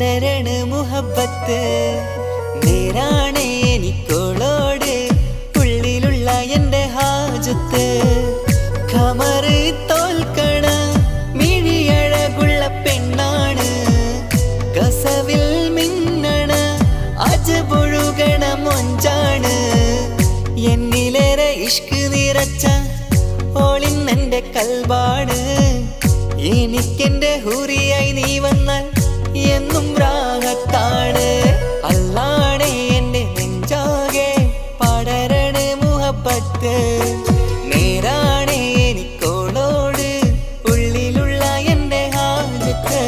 പടരണ മുഹബത്ത് നേരാണ് എനിക്കോളോട് ഉള്ളിലുള്ള എൻ്റെ ഹാജത്ത് ഖമറ് തോൽക്കണ മിഴിയഴകുള്ള പെണ്ണാണ് കസവിൽ മിന്നണ അജബൊഴുകണ മൊഞ്ചാണ് എന്നിലേറെ ഇഷ്ക് നിറച്ച ഓളിന്നെൻ്റെ കൽബാണ് എനിക്കെന്റെ ഹൂറിയായി നീ വന്നാൽ എന്നും രാഗത്താണ് അല്ലാണേ എൻ്റെ നെഞ്ചാകെ പടരണ മുഹബത്ത് നേരാണേ എനിക്കോളോട് ഉള്ളിലുള്ള എൻ്റെ ഹാജത്ത്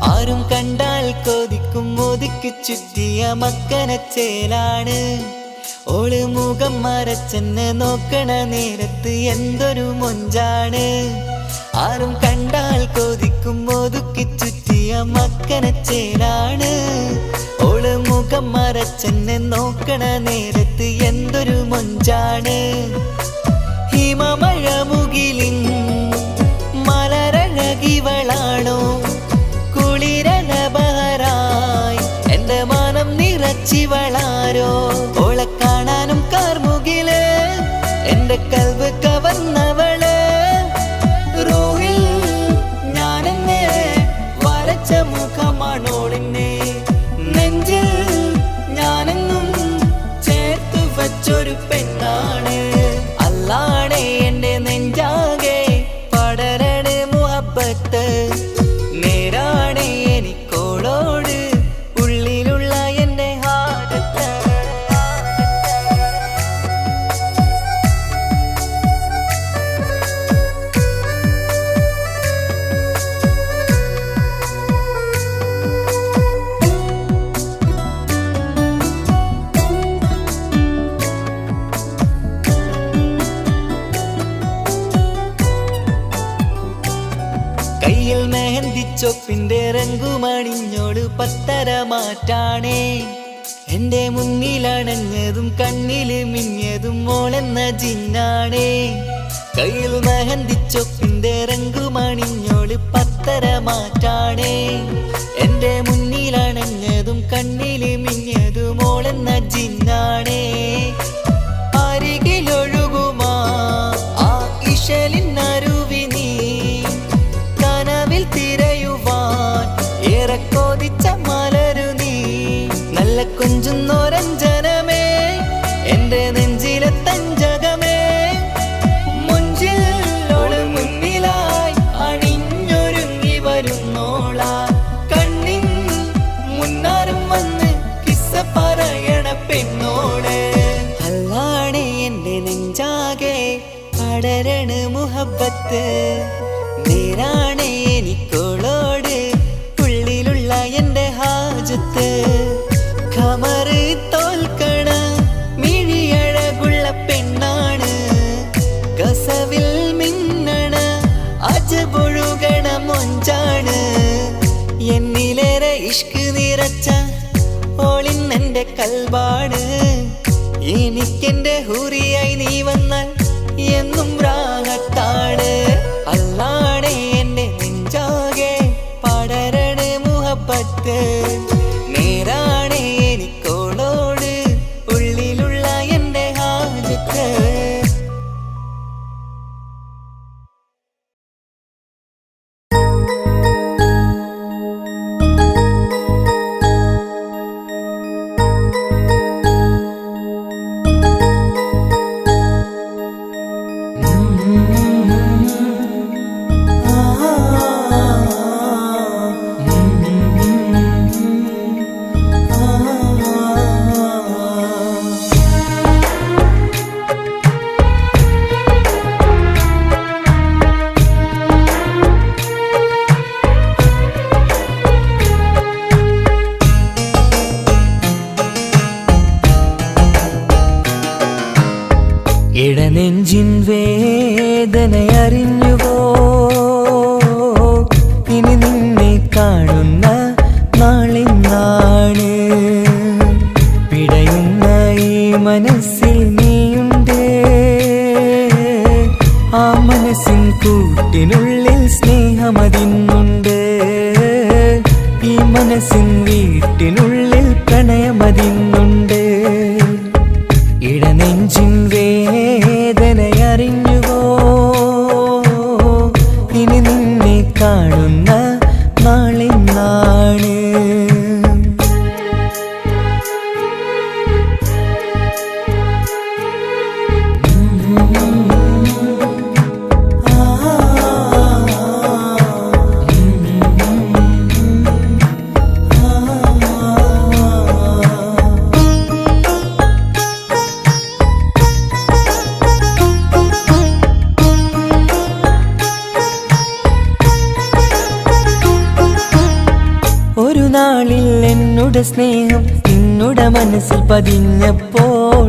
ആരും കണ്ടാൽ കൊതിക്കും ഒതുക്കി ചുറ്റിയ മക്കനച്ചേലാണ് ഓള് മുഖം മറച്ചെന്നെ നോക്കണ നേരത്ത് എന്തൊരു മൊഞ്ചാണ് ആരും കണ്ടാൽ കൊതിക്കും ഒതുക്കി ചുറ്റിയ മക്കനച്ചേലാണ് ഓള് മുഖം മറച്ചെന്നെ നോക്കണ നേരത്ത് എന്തൊരു മൊഞ്ചാണ് ഹിമമഴ മുകിലിൻ മലരഴകിവളാണോ കുളിരലബഹരായി എൻ്റെ മാനം നിറച്ചിവളാരോ ഓളെ കാണാനും കാർമുകില് എൻ്റെ കൽവ് കവർന്നവള് റൂഹിൽ ഞാനെന്നെ വരച്ച മുഖമാണോളിന്നെ നെഞ്ചിൽ ഞാനെന്നും ചേർത്തു വച്ചൊരു പെണ്ണാണ് അല്ലാണേ എൻ്റെ നെഞ്ചാകെ പടരണ മുഹബത്ത് നേരാണേ എനിക്കോളോട് ഉള്ളിലുള്ള എൻ്റെ ഹാജത്ത് കയ്യിൽ മെഹന്തിച്ചൊപ്പിന്റെ രംഗുമണിഞ്ഞോട് പത്തര മാറ്റാണേ എൻ്റെ മുന്നിലണഞ്ഞതും കണ്ണില് മിഞ്ഞതും മോളെന്ന ജിന്നാണേ കയ്യിൽ മെഹന്തിച്ചൊപ്പിന്റെ രംഗുമണിഞ്ഞോട് പത്തര മാറ്റാണേ എൻ്റെ മുന്നിലണഞ്ഞതും കണ്ണില് മിഞ്ഞതും മോളെന്ന ജിന്നാണേ അരികിലൊഴുകുമാ ആ ഇശലിനരുവി നീ കനവിൽ തിരയുവാൻ ഏറെ കൊതിച്ച മലരു നീ നല്ല കൊഞ്ചുന്നോരഞ്ജനമേ എൻ്റെ നെഞ്ചിലെ തഞ്ചകമേ മുഞ്ചിൽ ഓള് മുന്നിലായി അണിഞ്ഞൊരുങ്ങി വരുന്നോള കണ്ണിൻ മുന്നാരും വന്ന് കിസ്സ പറയണ പെണ്ണോട് അല്ലാണേ എൻ്റെ നെഞ്ചാകെ പടരണ മുഹബത്ത് നേരാണേ എനിക്കോളോട് ഉള്ളിലുള്ള എൻ്റെ ഹാജത്ത് ഖമറ് തോൽക്കണ മിഴിയഴകുള്ള പെണ്ണാണ് കസവിൽ മിന്നണ അജബൊഴുകണ മൊഞ്ചാണ് എന്നിലേറെ ഇഷ്ക് നിറച്ച ഓളിന്നെൻ്റെ കൽബാണ് എനിക്കെന്റെ ഹൂറിയായി നീ വന്നാൽ എന്നും രാഗത്താണ് അല്ലാണേ എൻ്റെ നെഞ്ചാകെ പടരണ മുഹബത്ത് നേരാണേ എനിക്കോളോട് ഉള്ളിലുള്ള എൻ്റെ ഹാജത്ത് സ്നേഹമതിന്നുണ്ട്. ഈ മനസ്സിൻ വീട്ടിനുള്ളിൽ പ്രണയമതിന്നുണ്ട്. ഇടനെഞ്ചിൻ വേദനയറിഞ്ഞുവോ? ഇനി നിന്നെ കാണുന്ന നാളിന്നാണ്. ഒരു നാളിൽ എന്നുടെ സ്നേഹം നിന്നുടെ മനസ്സിൽ പതിഞ്ഞപ്പോൾ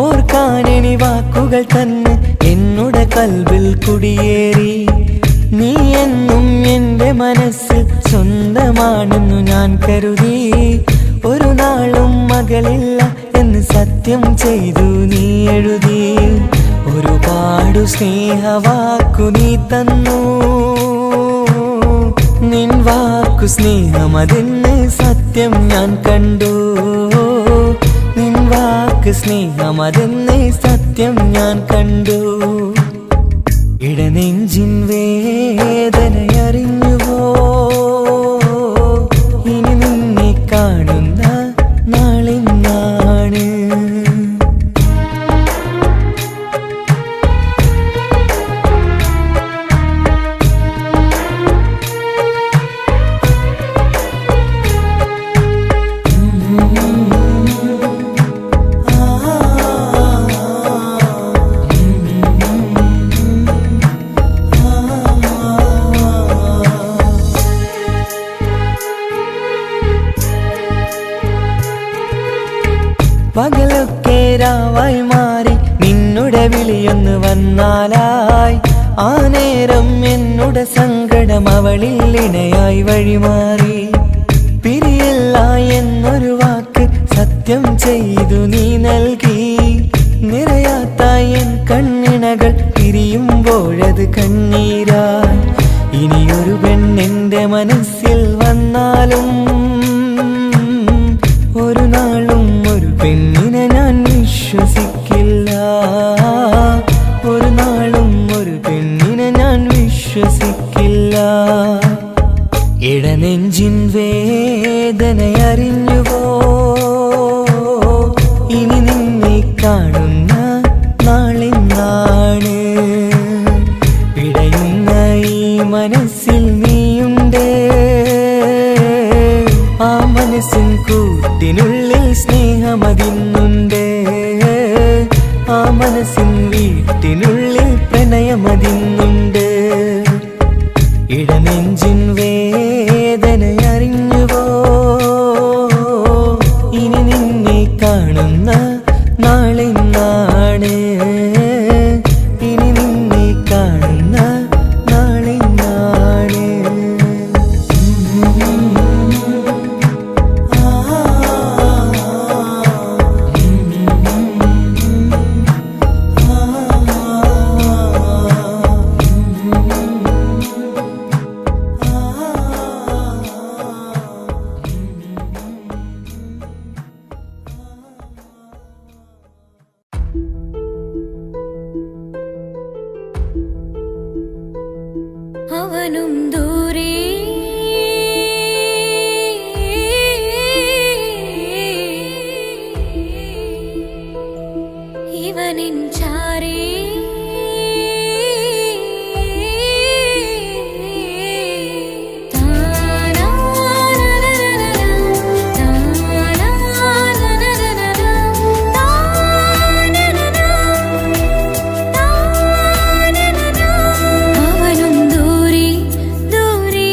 ഓർക്കാനെണി വാക്കുകൾ തന്നെ എന്നുടെ കൽബിൽ കുടിയേറി. നീ എന്നും എൻ്റെ മനസ്സിൽ സ്വന്തമാണെന്നു ഞാൻ കരുതി. ഒരു നാളും മകളില്ല എന്ന് സത്യം ചെയ്തു നീ എഴുതി. ഒരുപാടു സ്നേഹവാക്കു നീ തന്നു. നിൻ വാക്കു സ്നേഹമതെന്ന് സത്യം ഞാൻ കണ്ടു. നിൻ വാക്ക് സ്നേഹമതെന്ന് സത്യം ഞാൻ കണ്ടു. ഇടനെഞ്ചിൻ വേദനയറിഞ്ഞുവോ? ഇനി നിന്നെ കാണുന്ന നാളിന്നാണ്. പകലൊക്കെ രാവായി മാറി നിന്നുടെ വിളിയൊന്ന് വന്നാലായി. ആ നേരം എന്നുടെ സങ്കടം അവളിൽ ഇണയായി വഴിമാറി. പിരിയില്ല എന്നൊരു വാക്ക് സത്യം ചെയ്തു നീ നൽകി. നിറയാത്ത എൻ കണ്ണിണകൾ പിരിയുമ്പോഴത് കണ്ണീരായി. ഇനിയൊരു പെണ്ണെന്റെ മനസ്സിൽ വന്നാലും ഒരു നാളും ഒരു പെണ്ണിനെ ഞാൻ വിശ്വസിക്കില്ല. ഒരു നാളും ഒരു പെണ്ണിനെ ഞാൻ വിശ്വസിക്കില്ല. ഇടനെഞ്ചിൻ വേദനയറിഞ്ഞുവോ? ഇനി നിന്നെ കാണുന്ന നാളിന്നാണ്. പിടയുന്ന ഈ മനസ്സിൽ നീയുണ്ട്. ആ മനസ്സിൻ കൂട്ടിനുള്ളിൽ സ്നേഹമതിന്നുണ്ട്. ആ മനസ്സിൻ വീട്ടിനുള്ളിൽ പ്രണയമതിന്നുണ്ട്. ഇടനെഞ്ചിൻ വേദനയറിഞ്ഞുവോ? ഇനി നിന്നെ കാണുന്ന നാളിന്നാണ്. ഇനി നിന്നെ കാണുന്ന നാളിന്നാണ്. അവനും ദൂരെ ഇവനിൻ ചാരേ. അവനും ദൂരെ ദൂരെ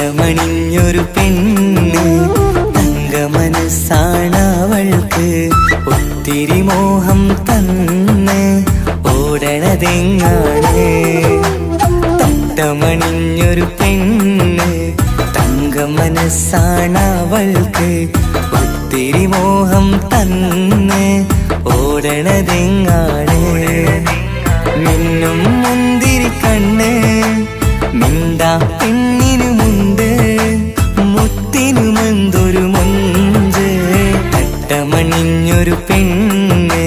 തട്ടമണിഞ്ഞൊരു പെണ്ണ് തങ്ക മനസ്സാണവൾക്ക് ഒത്തിരി മോഹം തന്ന് ഓടണതെങ്ങാണ് തട്ടമണിഞ്ഞൊരു പെണ്ണ് തങ്ക മനസ്സാണവൾക്ക് ഒത്തിരി മോഹം തന്ന് ഓടണതെങ്ങാണ് മിന്നും മുന്തിരി കണ്ണ് മിണ്ടാ പെണ്ണിനുമുണ്ട് മുത്തിനുമെന്തൊരു മുഞ്ച് തട്ടമണിഞ്ഞൊരു പെണ്ണ്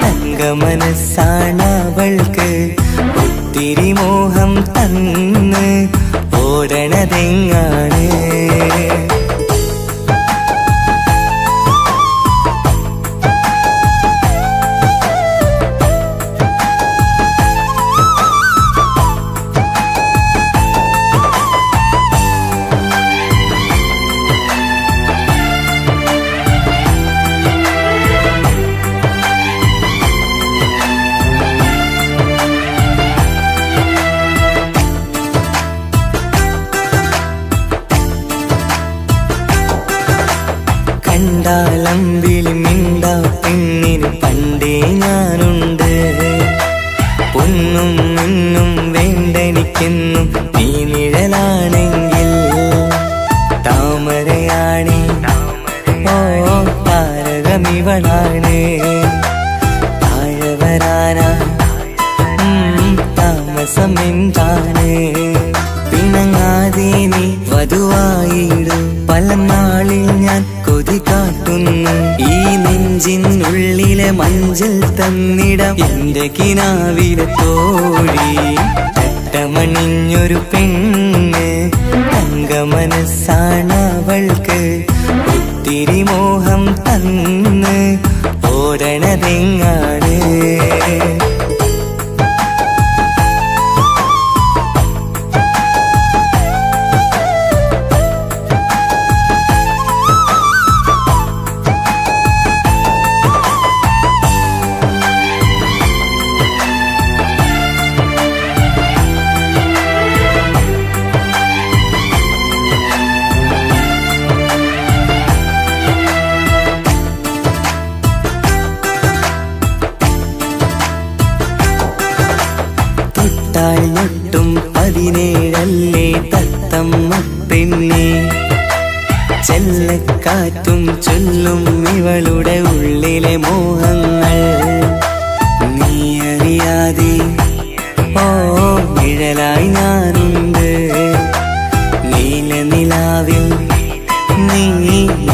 തങ്ക മനസ്സാണവൾക്ക് ഒത്തിരി മോഹം തന്ന് ഓടണതെങ്ങാണ് കണ്ടാലമ്പിളി മിണ്ടാ പെണ്ണിന് പണ്ടേ ഞാനുണ്ട് പൊന്നും മിന്നും വേണ്ടെനിക്കെന്നും നീ നിഴലാണെങ്കിൽ താമരയാണി ഓ താരകമിവളാണ് താഴെ വരാനാ താമസം എന്താണ് പിണങ്ങാതെ നീ വധുവായിടും പല നാളിൽ ഞാൻ കൊതി കാട്ടുന്നു ഈ നെഞ്ചിനുള്ളിലെ മഞ്ചൽ തന്നിടം എന്റെ കിനാവിലെ തോഴി തട്ടമണിഞ്ഞൊരു പെണ്ണ് തങ്ക മനസ്സാണവൾക്ക് ഒത്തിരി മോഹം തന്ന് ഓടണതെങ്ങാണ് ൊട്ടും 17 തത്തമ്മ പെണ്ണെ ചെല്ലക്കാറ്റും ചൊല്ലും ഇവളുടെ ഉള്ളിലെ മോഹങ്ങൾ നീ അറിയാതെ ഓ നിഴലായി ഞാനുണ്ട് നീല നിലാവിൽ നീ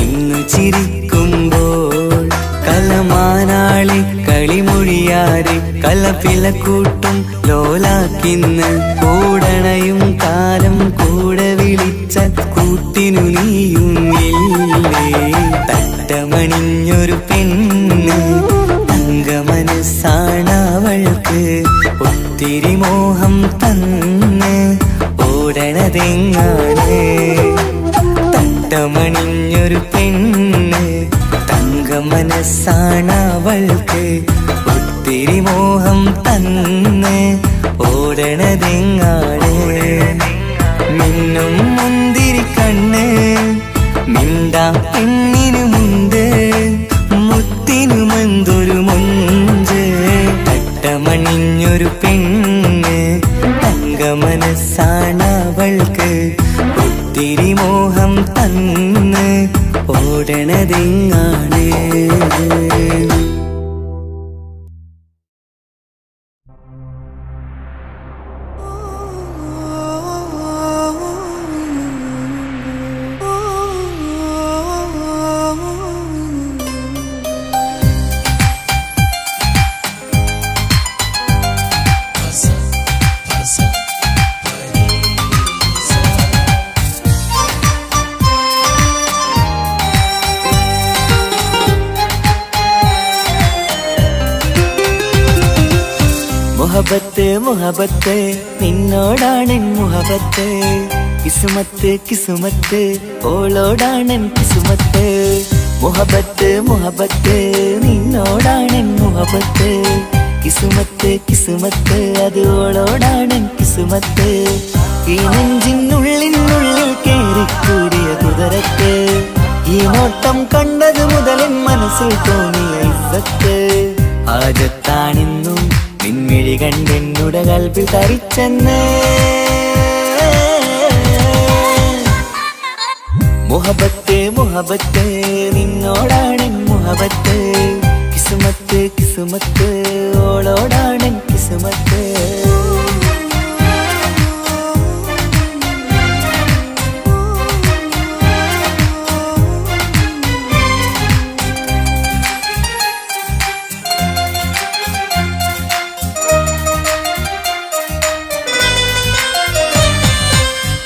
ഇന്നു ചിരിക്കുമ്പോൾ കലമാനാളി കളിമൊഴിയാതെ കലപ്പിലക്കൂട്ടും ലോലാക്കിന്ന് കൂടണയും കാലം കൂടെ വിളിച്ച കൂട്ടിനു നീയും ഇല്ലേ തട്ടമണിഞ്ഞൊരു പെണ്ണ് തങ്ക മനസ്സാണവൾക്ക് ഒത്തിരി മോഹം തന്ന് ഓടണതെങ്ങാണ് തട്ടമണിഞ്ഞൊരു പെണ്ണ് തങ്ക മനസ്സാണവൾക്ക് ഒത്തിരി മോഹം തന്ന് ഓടണതെങ്ങാണ് മിന്നും മുന്തിരി കണ്ണ് മിണ്ടാ പെണ്ണിനുമുണ്ട് മുത്തിനുമെന്തൊരു മുഞ്ച് തട്ടമണിഞ്ഞൊരു പെണ്ണ് തങ്ക മനസ്സാണവൾക്ക് ഒത്തിരി മോഹം തന്ന് ഓടണതെങ്ങാണ് മുഹബത്ത് മുഹബത്ത് നിന്നോടാണെൻ മുഹബത്ത് കിസുമത്ത് കിസുമത്ത് ഓളോടാണെൻ കിസുമത്ത് മുഹബത്ത് മുഹബത്ത് നിന്നോടാണെൻ മുഹബത്ത് കിസുമത്ത് കിസുമത്ത് അത് ഓളോടാണെൻ കിസുമത്ത് ഈ നെഞ്ചിനുള്ളിനുള്ളിൽ നോട്ടം കണ്ടത് മുതലൻ മനസ്സിൽ തോന്നിയ ഇസ്സത്ത് ആജത്താണിന്നും നിൻമിഴി കണ്ടെന്നുടെ കൽബിൽ തരിച്ചെന്ന് മുഹബത്ത് മുഹബത്ത് നിന്നോടാണെൻ മുഹബത്ത് കിസ്മത്ത് കിസ്മത്ത് ഓളോടാണെൻ കിസ്മത്ത്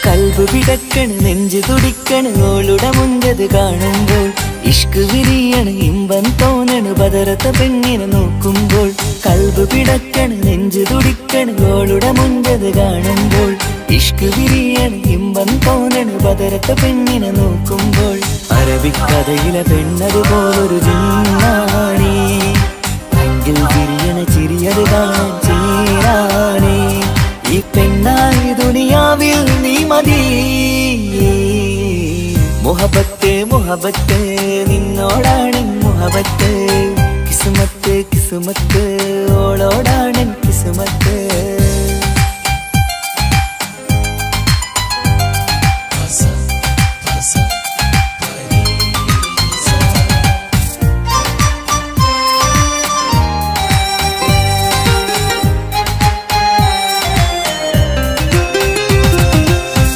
കൽബ് പിടക്കണ് നെഞ്ചു തുടിക്കണ് ഓളുടെ മുഞ്ചത് കാണുമ്പോൾ ഇഷ്ക് വിരിയണ് ഇമ്പം തോന്നണ് ബദറത്ത പെണ്ണിനെ നോക്കുമ്പോൾ കൽബ് പിടക്കണ് നെഞ്ചു തുടിക്കണ് ഓളുടെ മുഞ്ചത് കാണുമ്പോൾ ഇഷ്ക് വിരിയണ് ഇമ്പം തോന്നണ് ബദറത്ത പെണ്ണിനെ നോക്കുമ്പോൾ അറബിക്കഥയിലെ പെണ്ണത് പോലൊരു ജിന്നാണി അങ്കിൽ വിരിയണ ചിരിയത് കാണാൻ ചേരാണേ ഈ പെണ്ണായി ദുനിയാവിൽ നീ മതി മുഹബത്ത് മുഹബത്ത് നിന്നോടാണ് മുഹബത്ത് കിസ്മത്ത് കിസ്മത്ത് ഓളോടാണ് കിസ്മത്ത്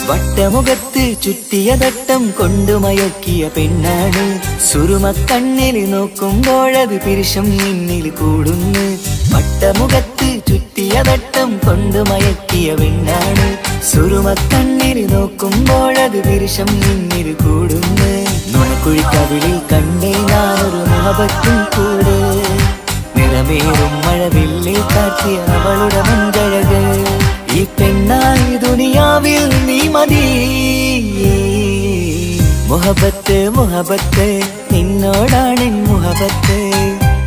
വട്ടമുഖത്ത് ചുറ്റിയ തട്ടം കൊണ്ടു മയക്കിയ പെണ്ണാണ് സുറുമക്കണ്ണിൽ നോക്കുമ്പോഴത് പിരിശം നിന്നിൽ കൂടുന്നു വട്ടമുഖത്ത് ചുറ്റിയ തട്ടം കൊണ്ടു മയക്കിയ പെണ്ണാണ് സുറുമക്കണ്ണിൽ നോക്കുമ്പോഴത് പിരിശം നിന്നിൽ കൂടുന്നു നുണക്കുഴിക്കവിളിൽ കണ്ടേ ഞാനൊരു മുഹബത്തും കൂടെ നിറമേറും മഴവില്ലിൽ കാട്ടിയ അവളുടെ മുൻകഴക് ഈ പെണ്ണായി ദുനിയാവിൽ നീ മതി മുഹബത്ത് മുഹബത്ത് നിന്നോടാണെൻ മുഹബത്ത്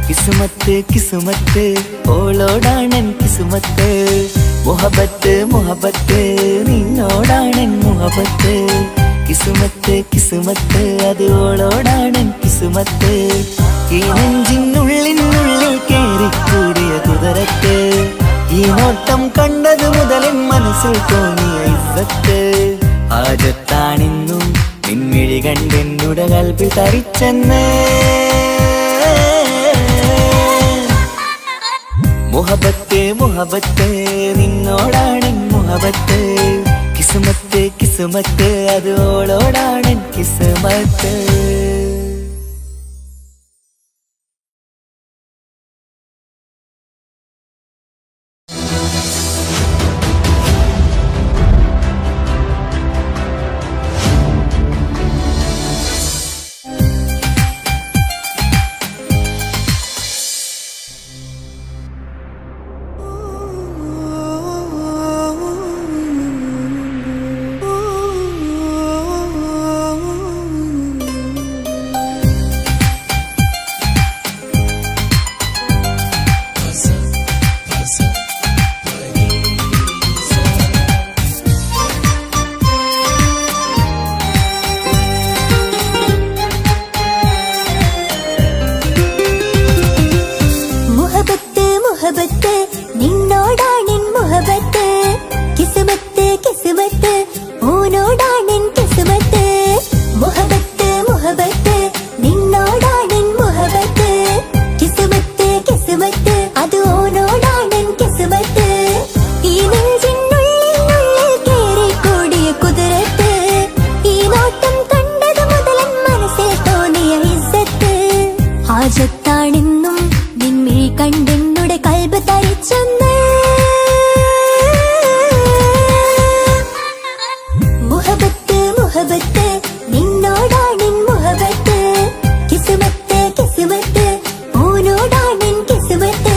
കിസ്മത്ത് കിസ്മത്ത് ഓളോടാണെൻ കിസ്മത്ത് മുഹബത്ത് മുഹബത്ത് നിന്നോടാണെൻ മുഹബത്ത് കിസ്മത്ത് കിസ്മത്ത് അത് ഓളോടാണെൻ കിസ്മത്ത് ഈ നെഞ്ചിനുള്ളിനുള്ളിൽ കേറിക്കൂടിയ കുതിരത്ത് ഈ നോട്ടം കണ്ടത് മുതലൻ മനസ്സിൽ തോന്നിയ ഇസ്സത്ത് ആജത്താണിന്നും നിൻമിഴി കണ്ടെന്നുടെ കൽബിൽ തരിച്ചെന്ന് മുഹബത്ത് മുഹബത്ത് നിന്നോടാണ് മുഹബത്ത് കിസ്മത്ത് കിസ്മത്ത് അത് ഓളോടാണ് കിസ്മത്ത് ാണെന്നും നിൻമിഴി കണ്ടെന്നുടെ കൽബ് തരിച്ചെന്ന് മുഹബത്ത് മുഹബത്ത് നിന്നോടാണ് മുഹബത്ത് കിസ്മത്ത് കിസ്മത്ത് ഓനോടാണ് കിസ്മത്ത്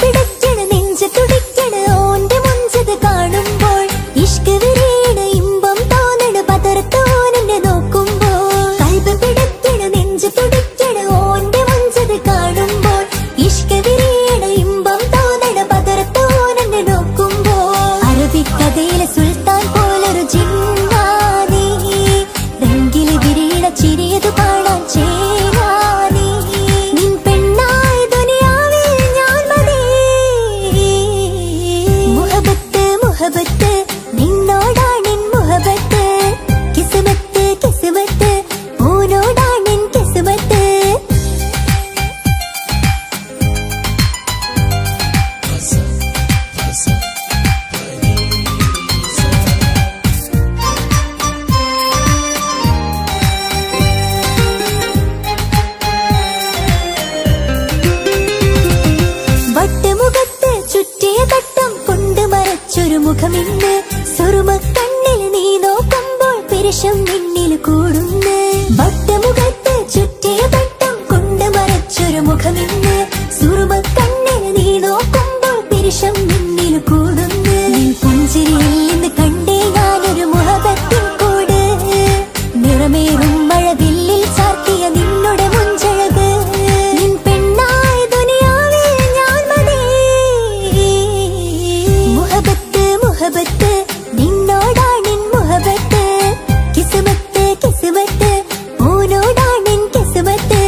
പിടച്ചണ് നെഞ്ച് തുടിക്കണ് ഓന്റെ മുഞ്ചത് കാണുമ്പോൾ ഇഷ്ക് വിരിയണ് ഇമ്പം തോന്നണ് പിരിശം നിന്നിൽ കൂടുന്നു നിൻ പുഞ്ചിരിയിൽ നിന്ന് കണ്ടേ ഞാനൊരു മുഹബത്തിൻ കൂട് നിറമേറും മഴവില്ലിൽ ചാർത്തിയ നിന്നുടെ മുഞ്ചഴക് നിൻ പെണ്ണായ ദുനിയാവിൽ ഞാൻ മതി മുഹബത്ത് മുഹബത്ത് നിന്നോടാണെൻ മുഹബത്ത് കിസ്മത്ത് കിസ്മത്ത് ഓനോടാണെൻ കിസ്മത്ത്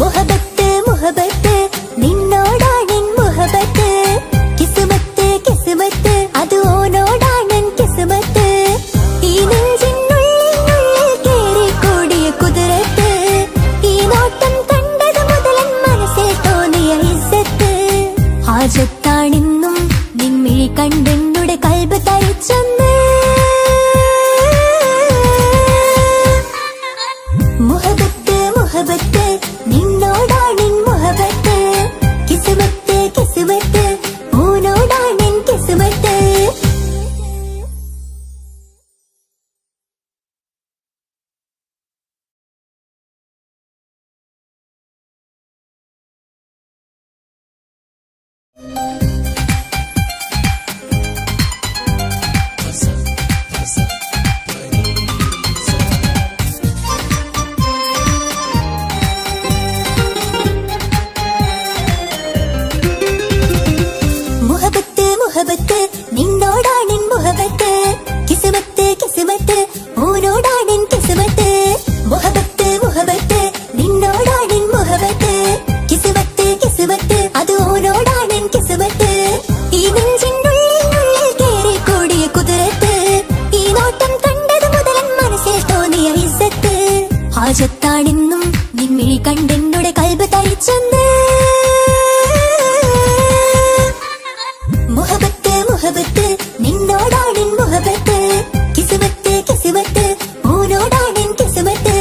മുഹബത്ത് മുഹബത്ത് നിന്നോടാണെൻ മുഹബത്ത് കിസ്മത്ത് കിസ്മത്ത് അത് ഓനോടാണെൻ കിസ്മത്ത് ഈ നെഞ്ചിനുള്ളിൽ കേറി കൂടിയ കുതിരത്ത് ഈ നോട്ടം കണ്ടത് മുതലൻ മനസ്സിൽ തോന്നിയ ഇസ്സത്ത് ഹാജത്താണെന്നും നിൻമിഴി കണ്ടെന്നുടെ കൽബ് തരിച്ചെന്ന് മുഹബത്ത് മുഹബത്ത് നിന്നോടാണെൻ മുഹബത്ത് കിസ്മത്ത് കിസ്മത്ത് ഓനോടാണെൻ കിസ്മത്ത് മുഹബത്ത് മുഹബത്ത് നിന്നോടാണെൻ മുഹബത്ത് കിസ്മത്ത് കിസ്മത്ത് ഓനോടാണെൻ കിസ്മത്ത് മുഹബത്ത് മുഹബത്ത് നിന്നോടാണെൻ മുഹബത്ത് കിസ്മത്ത് കിസ്മത്ത് അത് ഓനോടാണെൻ കിസ്മത്ത് ഈ നെഞ്ചിനുള്ളിൽ കേറി കൂടിയ കുതിരത്ത് ഈ നോട്ടം കണ്ടത് മുതലൻ മനസ്സിൽ തോന്നിയ ഇസ്സത്ത് ഹാജത്താണെന്നും നിൻമിഴി കണ്ടെന്നുടെ കൽബ് തരിച്ചെന്ന് മുഹബത്ത് മുഹബത്ത് നിന്നോടാണെൻ മുഹബത്ത് കിസ്മത്ത് കിസ്മത്ത് ഓനോടാണെൻ കിസ്മത്ത്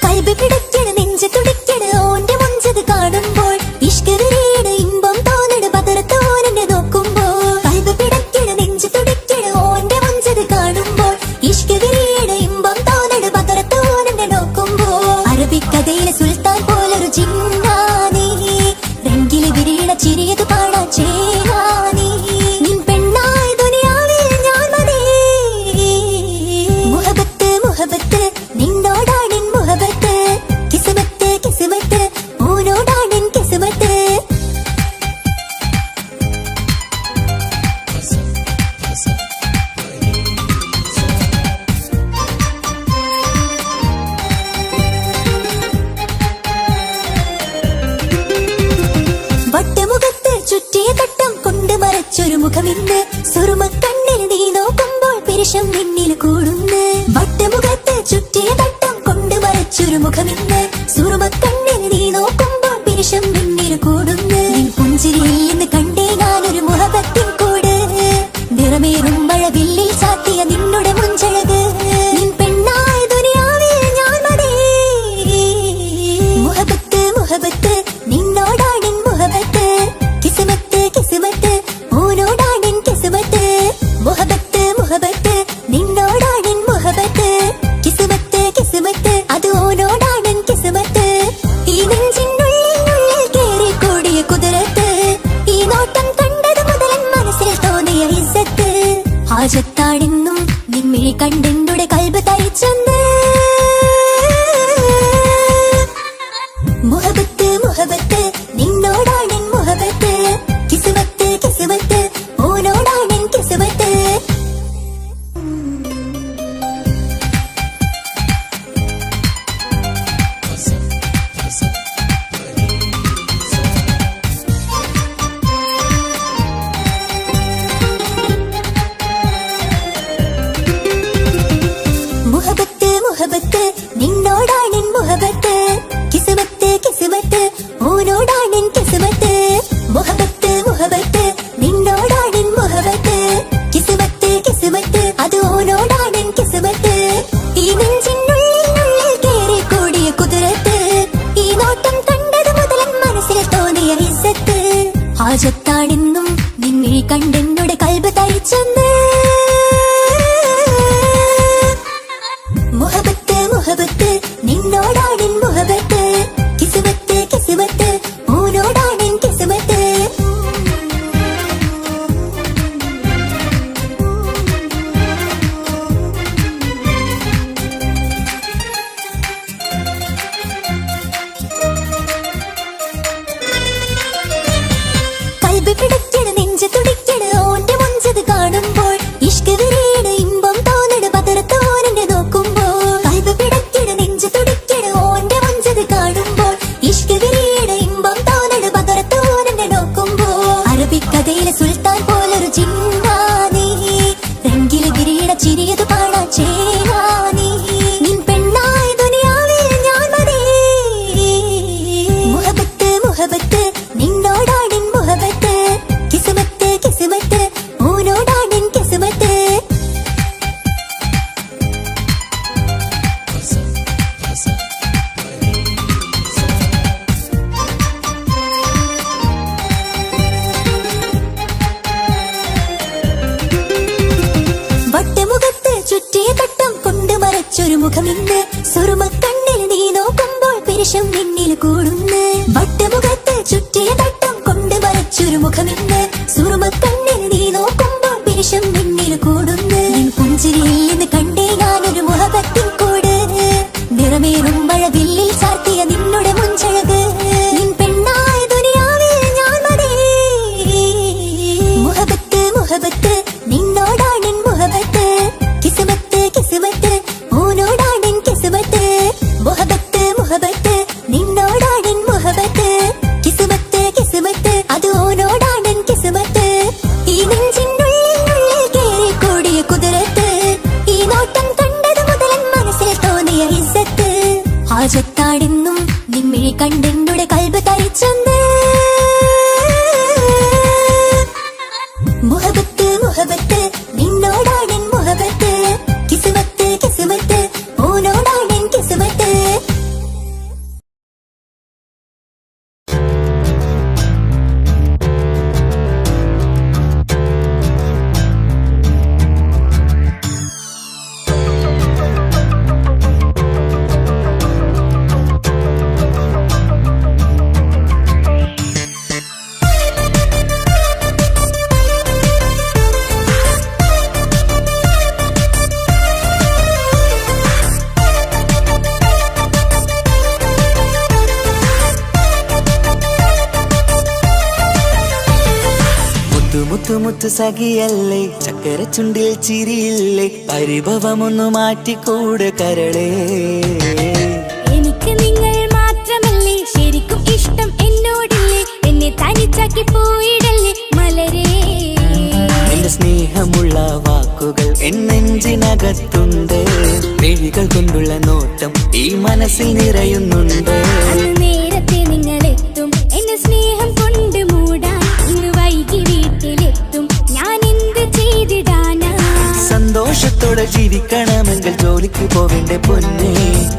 കൽബ് പിടിക്കണ നെഞ്ച് തുടിക്കണ ഓന്റെ മുഞ്ചത് കാണുമ്പോൾ ഇഷ്ക് വിരിയണ ഇമ്പം തോന്നണ പതറത്തോനെ നോക്കുമ്പോൾ കൽബ് പിടിക്കണ നെഞ്ച് തുടിക്കണ ഓന്റെ മുഞ്ചത് കാണുമ്പോൾ ഇഷ്ക് വിരിയണ ഇമ്പം തോന്നണ പതറത്തോനെ നോക്കുമ്പോൾ അറബിക്കഥയിലെ സുൽത്താൻ പോലൊരു ജിന്നാനി രംഗില് വിരിയണ ചിരിയത് കാണാൻ ചേരാനി നിൻ പെണ്ണായ ദുനിയാവിൽ ഞാൻ മതി മുഹബത്ത് മുഹബത്ത് നിന്നോടാണെൻ മുഹബത്ത് കിസ്മത്ത് കിസ്മത്ത് ഓനോടാണെൻ കിസ്മത്ത് വട്ടമുഖത്ത് ചുറ്റിയ തട്ടം കൊണ്ട് മറച്ചൊരു മുഖമിന്ന് സുറുമക്കണ്ണിൽ നീ നോക്കുമ്പോൾ പിരിശം നിന്നിൽ കൂടുന്നു വട്ടമുഖത്ത് ചുറ്റിയ തട്ടം കൊണ്ട് മറച്ചൊരു മുഖമിന്ന് സുറുമക്കണ്ണിൽ നീ നോക്കുമ്പോൾ പിരിശം നിന്നിൽ കൂടുന്നു നിൻ പുഞ്ചിരിയിൽ നിന്ന് കണ്ടേ ഞാനൊരു മുഹബത്തിൻ കൂട് നിറമേറും മഴവില്ലിൽ ചാത്തിയ നിന്നുടെ മുഞ്ചഴക് നിൻ പെണ്ണായ ദുനിയാവിൽ ഞാൻ മതി മുഹബത്ത് മുഹബത്ത് നിന്നോടാണെൻ മുഹബത്ത് കിസ്മത്ത് കിസ്മത്ത് ഓനോടാണെൻ കിസ്മത്ത് മുഹബത്ത് മുഹബത്ത് നിന്നോടാണെൻ മുഹബത്ത് കിസ്മത്ത് കിസ്മത്ത് അത് ഓനോടാണെൻ കിസ്മത്ത് ആജത്താടെന്നും നിന്നെ കണ്ടെന്നോട് കൽബ് തരിച്ചെന്ന് മുഹബത്ത് മുഹബത്ത് നിന്നോടാണെൻ മുഹബത്ത് കിസ്മത്ത് കിസ്മത്ത് ഓനോടാണെൻ കിസ്മത്ത് കൽബ് പിടയ്ക്കണ് നെഞ്ച് തുടിക്കണ് ഓന്റെ മുഞ്ചത് കാണുമ്പോൾ ഇഷ്ക് വിരിയണ് ഇമ്പം തോന്നണ് പതറത്തോനെ നോക്കുമ്പോൾ കൽബ് പിടയ്ക്കണ് നെഞ്ച് തുടിക്കണ് ഓന്റെ മുഞ്ചത് കാണുമ്പോൾ ഇഷ്ക് വിരിയണ് ഇമ്പം തോന്നണ് പതറത്തോനെ നോക്കുമ്പോൾ അറബിക്കഥയിലെ സുൽത്താൻ പോലൊരു ജിന്നാനീ രംഗില് വിരിയണ ചിരിയത് കാണാൻ ചേരാനീ നിൻ പെണ്ണായ ദുനിയാവിൽ ഞാൻ മതി മുഹബത്ത് മുഹബത്ത് നിന്നോടാണെൻ മുഹബത്ത് കിസ്മത്ത് കിസ്മത്ത് ഓനോടാണെൻ കിസ്മത്ത് വട്ടമുഖത്ത് ചുറ്റിയ തട്ടം കൊണ്ട് മറച്ചൊരു മുഖമിന്ന് സുറുമക്കണ്ണിൽ നീ നോക്കുമ്പോൾ പിരിശം നിന്നിൽ കൂടുന്ന് വട്ടമുഖത്ത് ചുറ്റിയ തട്ടം കൊണ്ട് മറച്ചൊരു മുഖമിന്ന് സുറുമക്കണ്ണിൽ നീ നോക്കുമ്പോൾ പിരിശം നിന്നിൽ കൂടുന്ന് നിൻ പുഞ്ചിരിയിൽ നിന്ന് കണ്ടേ ഞാനൊരു മുഹബത്തിൻ കൂട് നിറമേറും മഴവില്ലിൽ ചാർത്തിയ നിന്നുടെ മുഞ്ചഴക് നിൻ പെണ്ണായ ദുനിയാവിൽ ഞാൻ മതി മുഹബത്ത് മുഹബത്ത് നിന്നോടാണെൻ മുഹബത്ത് കിസ്മത്ത് കിസ്മത്ത് ഓനോടാണെൻ കിസ്മത്ത് മുഹബത്ത് മുഹബത്ത് നിന്നോടാണെൻ മുഹബത്ത് കിസ്മത്ത് കിസ്മത്ത് അത് ഓനോടാണെൻ കിസ്മത്ത് ഈ നെഞ്ചിനുള്ളിൽ കേറി കൂടിയ കുതിരത്ത് ഈ നോട്ടം കണ്ടത് മുതലൻ മനസ്സിൽ തോന്നിയ ഇസ്സത്ത് ആജത്താടെന്നും നിമ്മിഴി കണ്ടെന്നുടെ കൽബ് തരിച്ചെന്ന് മുഹബത്ത് മുഹബത്ത് നിന്നോടാണെൻ മുഹബത്ത് കിസ്മത്ത് കിസ്മത്ത് ഓനോടാണെൻ കിസ്മത്ത് മുത്തു മുത്തു സഖിയല്ലേ ചക്കര ചുണ്ടിൽ ചിരിയില്ലേ പരിഭവമൊന്നു മാറ്റിക്കൂടെ കരളേ എനിക്ക് നിങ്ങൾ മാത്രമല്ലേ ശരിക്കും ഇഷ്ടം എന്നോടില്ലേ എന്നെ തനിച്ചാക്കി പോയിടല്ലേ മലരേ നിന്റെ സ്നേഹമുള്ള വാക്കുകൾ എന്നെഞ്ചിനകത്തുണ്ട് മിഴികൾ കൊണ്ടുള്ള നോട്ടം ഈ മനസ്സിൽ നിറയുന്നുണ്ട് അന്ന് നേരത്തെ നിങ്ങളെത്തും എന്നെ സ്നേഹം കൊണ്ട് മൂടാൻ ഇന്ന് വൈകി വീട്ടിലെത്തും ഞാൻ എന്ത് ചെയ്തിടാനാ സന്തോഷത്തോടെ ജീവിക്കണമെങ്കിൽ ജോലിക്ക് പോവേണ്ട പൊന്നേ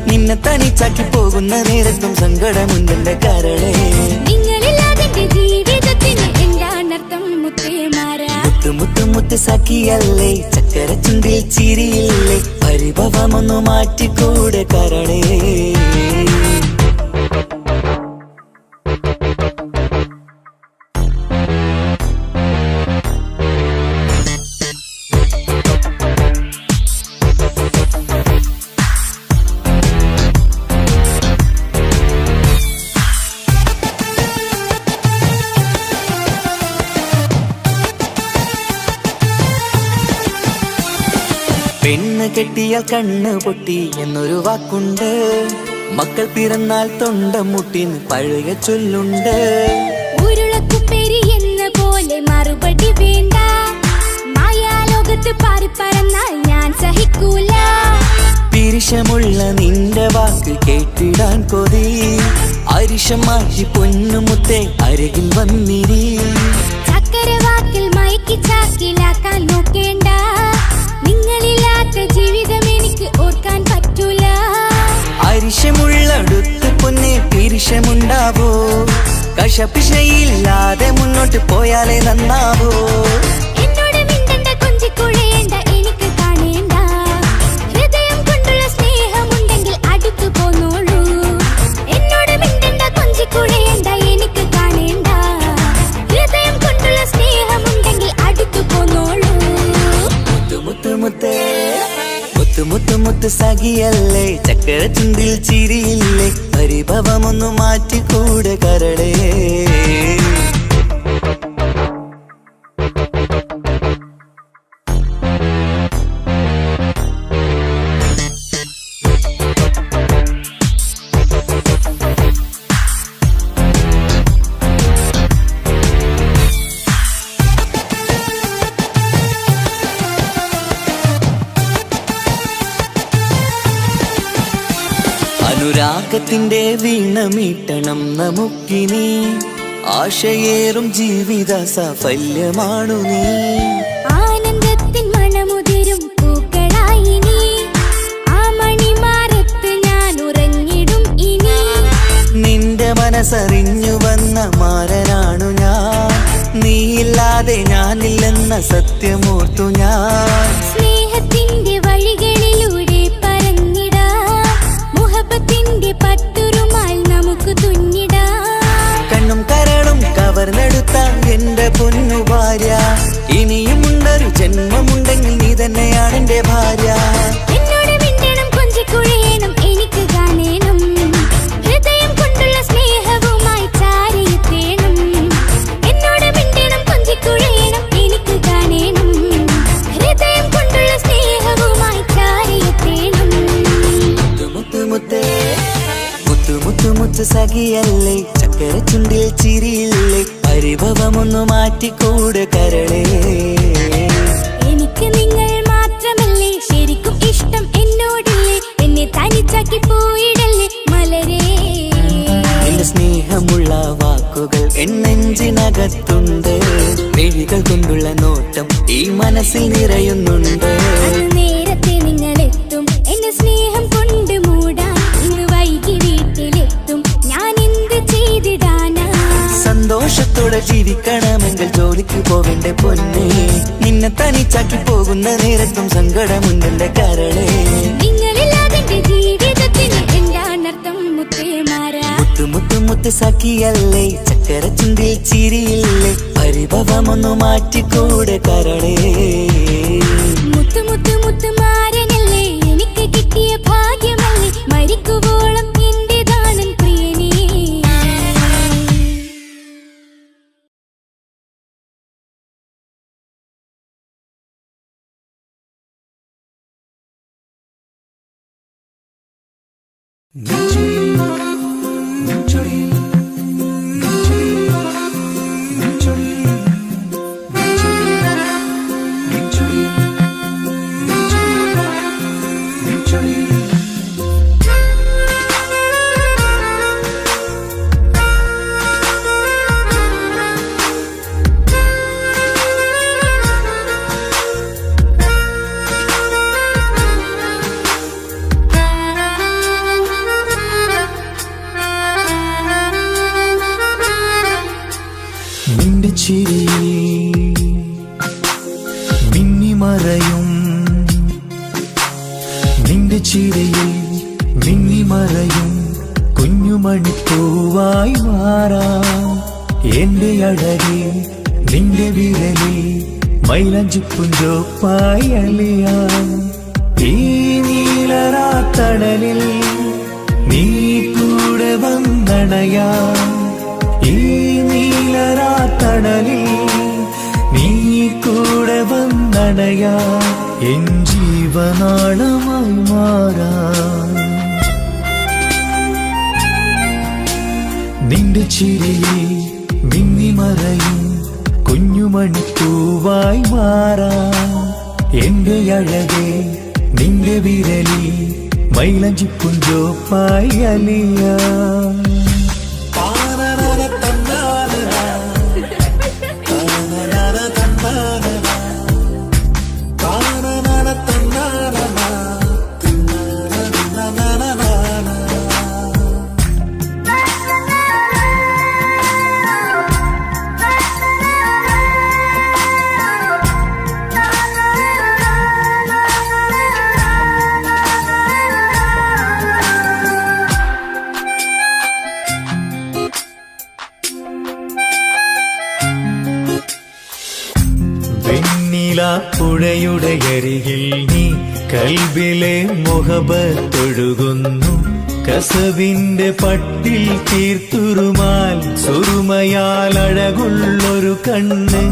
നിന്നെ തനിച്ചാക്കി പോകുന്ന നേരത്തും സങ്കടമുണ്ടെന്റെ കരളേ നിങ്ങളില്ലാതെ ജീവിതത്തിന് എന്താണർത്ഥം മുത്തേമാരാ മുത്തു മുത്തു മുത്ത് സഖിയല്ലേ ചക്കര ചുണ്ടിൽ ചിരിയില്ലേ പരിഭവമൊന്നു മാറ്റിക്കൂടെ കരളേ പെണ്ണ് കെട്ടിയാൽ കണ്ണ് പൊട്ടി എന്നൊരു വാക്കുണ്ട് മക്കൾ പിറന്നാൽ തൊണ്ട മുട്ടിന്ന് പഴയ ചൊല്ലുണ്ട് ഉരുളക്കുപ്പേരി എന്ന പോലെ മറുപടി വേണ്ട മായാലോകത്ത് പാറിപ്പറന്നാൽ ഞാൻ സഹിക്കൂല പിരിശമുള്ള നിന്റെ വാക്ക് കേട്ടിടാൻ കൊതി അരിശം മാറ്റി പൊന്നുമുത്തേ അരികിൽ വന്നിരി ചക്കര വാക്കിൽ മയക്കി ചാക്കിലാക്കാൻ നോക്കേണ്ട നിങ്ങളില്ലാത്ത ജീവിതം എനിക്ക് ഓർക്കാൻ പറ്റൂല അരിശമുള്ളടുത്ത് പൊന്നെ പിരിശമുണ്ടാവോ കശപിശയില്ലാതെ മുന്നോട്ട് പോയാലേ നന്നാവൂ. എന്നോട് മിണ്ടണ്ട കൊഞ്ചിക്കുഴയേണ്ട എനിക്ക് കാണേണ്ട ഹൃദയം കൊണ്ടുള്ള സ്നേഹമുണ്ടെങ്കിൽ അടുത്തു പോന്നോളൂ. എന്നോട് മിണ്ടണ്ട കൊഞ്ചിക്കുഴയേണ്ട എനിക്ക് കാണേണ്ട ഹൃദയം കൊണ്ടുള്ള സ്നേഹമുണ്ടെങ്കിൽ അടുത്തു പോന്നോളൂ. മുത്തു മുത്തു മുത്തേ മുത്തു മുത്തു മുത്ത് സഖിയല്ലേ, ചക്കര ചുണ്ടിൽ ചിരിയില്ലേ, പരിഭവമൊന്നു മാറ്റിക്കൂടെ കരളേ. അനുരാഗത്തിന്റെ വീണമീട്ടണം നമുക്കിനി, ആശയേറും ജീവിത സാഫല്യമാണു നീ. ആനന്ദത്തിൻ മണമുതിരും പൂക്കളായി നീ, ആ മണിമാറത്ത് ഞാൻ ഉറങ്ങിടും ഇനി. നിന്റെ മനസ്സറിഞ്ഞു വന്ന മാരനാണു ഞാൻ, നീയില്ലാതെ ഞാനില്ലെന്ന സത്യമോർത്തു ഞാൻ. സ്നേഹത്തിന്റെ വഴികളിലൂടെ പറന്നിടാം, മുഹബത്തിന്റെ പട്ടുറുമാൽ നമുക്ക് തുന്നിടാം. കണ്ണും കരളും കവർന്നെടുത്ത എന്റെ പൊന്നു ഭാര്യ, ഇനിയുമുണ്ടൊരു ജന്മമുണ്ടെങ്കിൽ നീ തന്നെയാണ് എന്റെ ഭാര്യ. എന്നോട് മിണ്ടണം കൊഞ്ചിക്കുഴയണം എനിക്ക് കാണേണം, ഹൃദയം കൊണ്ടുള്ള സ്നേഹവുമായി ചാരിയെത്തേണം. എന്നോട് മിണ്ടണം കൊഞ്ചിക്കുഴയണം എനിക്ക് കാണേണം, ഹൃദയം കൊണ്ടുള്ള സ്നേഹവുമായി ചാരിയെത്തേണം. മുത്തു മുത്തേ മുത്തു മുത്തു മുത്ത് സഖിയല്ലേ, ചക്കര ചുണ്ടിൽ ചിരിയില്ലേ, പരിഭവമൊന്നു മാറ്റിക്കൂടെ കരളേ. എനിക്ക് നിങ്ങൾ മാത്രമല്ലേ ശരിക്കും ഇഷ്ടം എന്നോടില്ലേ, എന്നെ തനിച്ചാക്കി പോയിടല്ലേ മലരേ. നിന്റെ സ്നേഹമുള്ള വാക്കുകൾ എന്നെഞ്ചിനകത്തുണ്ട്, മിഴികൾ കൊണ്ടുള്ള നോട്ടം ഈ മനസ്സിൽ നിറയുന്നുണ്ട്. അത് നേരത്തെ നിങ്ങളെത്തും എന്റെ സ്നേഹം കൊണ്ട് മൂടാൻ, ഇന്ന് വൈകി വീട്ടിലെത്തും ഞാൻ എന്ത് ചെയ്തിടാനാ. സന്തോഷത്തോടെ ജീവിക്കണമെങ്കിൽ ജോലിക്ക് പോവേണ്ട പൊന്നേ, നിന്നെ തനിച്ചാക്കി പോകുന്ന നേരത്തും സങ്കടമുണ്ടെന്റെ കരളേ. നിങ്ങളില്ലാതെ എന്റെ ജീവിതത്തിന് എന്താണർത്ഥം മുത്തേമാരാ. മുത്തു മുത്തു മുത്ത് സഖിയല്ലേ, ചക്കര ചുണ്ടിൽ ചിരിയില്ലേ, പരിഭവമൊന്നു മാറ്റിക്കൂടെ കരളേ. മുത്തു മുത്തു മുത്തുമാരനല്ലേ എനിക്ക് കിട്ടിയ ഭാഗ്യമല്ലേ, മരിക്കുവോളം എന്റേതാണൻ പ്രിയനേ. നിന്റെ ചിരിയിൽ മിന്നിമറയും, നിന്റെ ചിരിയിൽ മിന്നിമറയും കുഞ്ഞുമണിപ്പൂവായി മാറാം. എന്റെ അഴകി നിന്റെ വിരലിൽ മൈലഞ്ചിപ്പുഞ്ചോപ്പായി അലിയാം. ഈ നീലരാത്തണലിൽ നീ കൂടെ വന്നണയാം. ഈ നീലരാത്തണലിൽ നീ കൂടെ വന്നണയാ, എൻ ജീവനാളമായി മാറാം. നിന്റെ ചിരിയിൽ മിന്നിമറയും കുഞ്ഞുമണിപ്പൂവായി മാറാം. എന്റെ അഴകെ നിന്റെ വിരലിൽ മൈലഞ്ചിപ്പുഞ്ചോപ്പായി അലിയാം. വെണ്ണിലാപ്പുഴയുടെ അരികിൽ നീ കൽബിലെ മൊഹബത്തൊഴുകുന്നു കസവിന്റെ പട്ടിൽ തീർത്തുറുമാൽ സുറുമയാൽ അഴകുള്ളൊരു കണ്ണ്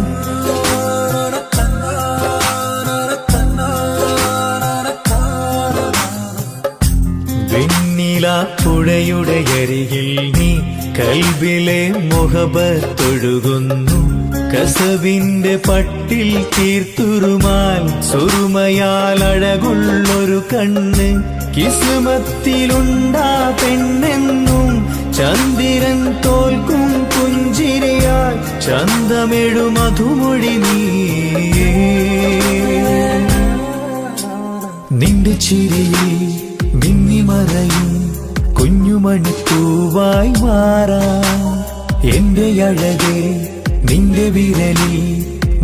വെണ്ണിലാപ്പുഴയുടെ അരികിൽ നീ കൽബിലെ മൊഹബത്തൊഴുകുന്നു കസവിന്റെ പട്ടിൽ തീർത്തുറുമാൽ സുറുമയാൽ അഴകുള്ളൊരു കണ്ണ് കിസ്മത്തിലുണ്ടാ പെണ്ണെന്നും ചന്ദ്രൻ തോൽക്കും പുഞ്ചിരിയാൽ ചന്തമെഴു മധുമൊഴി നീയേ നിന്റെ ചിരിയിൽ മിന്നിമറയും കുഞ്ഞുമണിപ്പൂവായി മാറാം എന്റെ അഴകേ നിന്റെ വിരലിൽ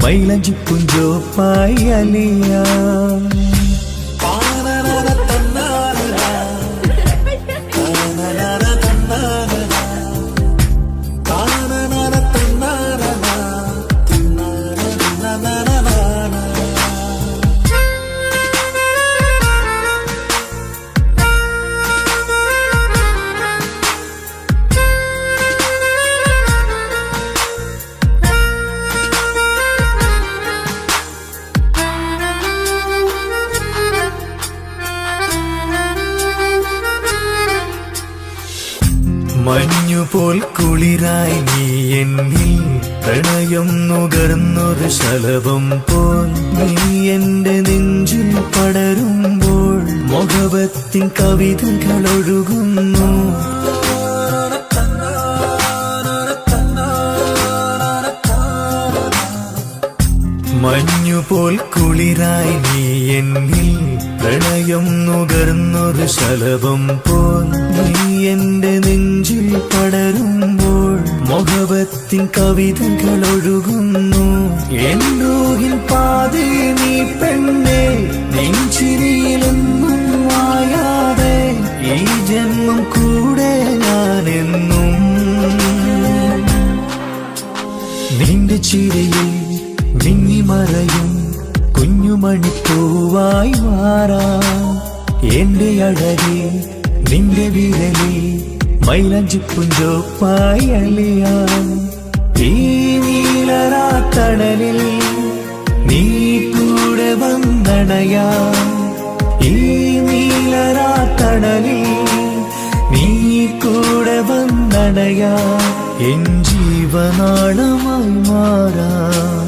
മൈലഞ്ചിപ്പുഞ്ചോപ്പായി അലിയാം മഞ്ഞുപോൽ കുളിരായി നീ എന്നിൽ പ്രണയം നുകർന്നൊരു ശലഭം പോൽ നീ എന്റെ നെഞ്ചിൽ പടരുമ്പോൾ മുഖവത്തിൻ കവിതകൾ ഒഴുകുന്നു മഞ്ഞുപോൽ കുളിരായി നീ എന്നിൽ പ്രണയം നുകർന്നൊരു ശലഭം പോൽ നീ എന്റെ നെഞ്ചിൽ പടരുമ്പോൾ മുഖവത്തിൻ കവിതകൾ ഒഴുകുന്നു എന്നൂഹിൻ പാതേ നീ പെണ്ണേ നെഞ്ചിരിയിലൊന്നും മായാതെ ഈ ജന്മം കൂടെ ഞാനെന്നും നിന്റെ ചിരിയിൽ മിന്നിമറയും കുഞ്ഞുമണിപ്പൂവായി മാറാം എന്റെ അഴകേ നിന്റെ വിരലിൽ മൈലഞ്ചിപ്പുഞ്ചോപ്പായി അലിയാം ഈ നീലരാത്തണലിൽ നീ കൂടെ വന്നണയാം ഈ നീലരാത്തണലിൽ നീ കൂടെ വന്നണയാം എൻ ജീവനാളമായി മാറാം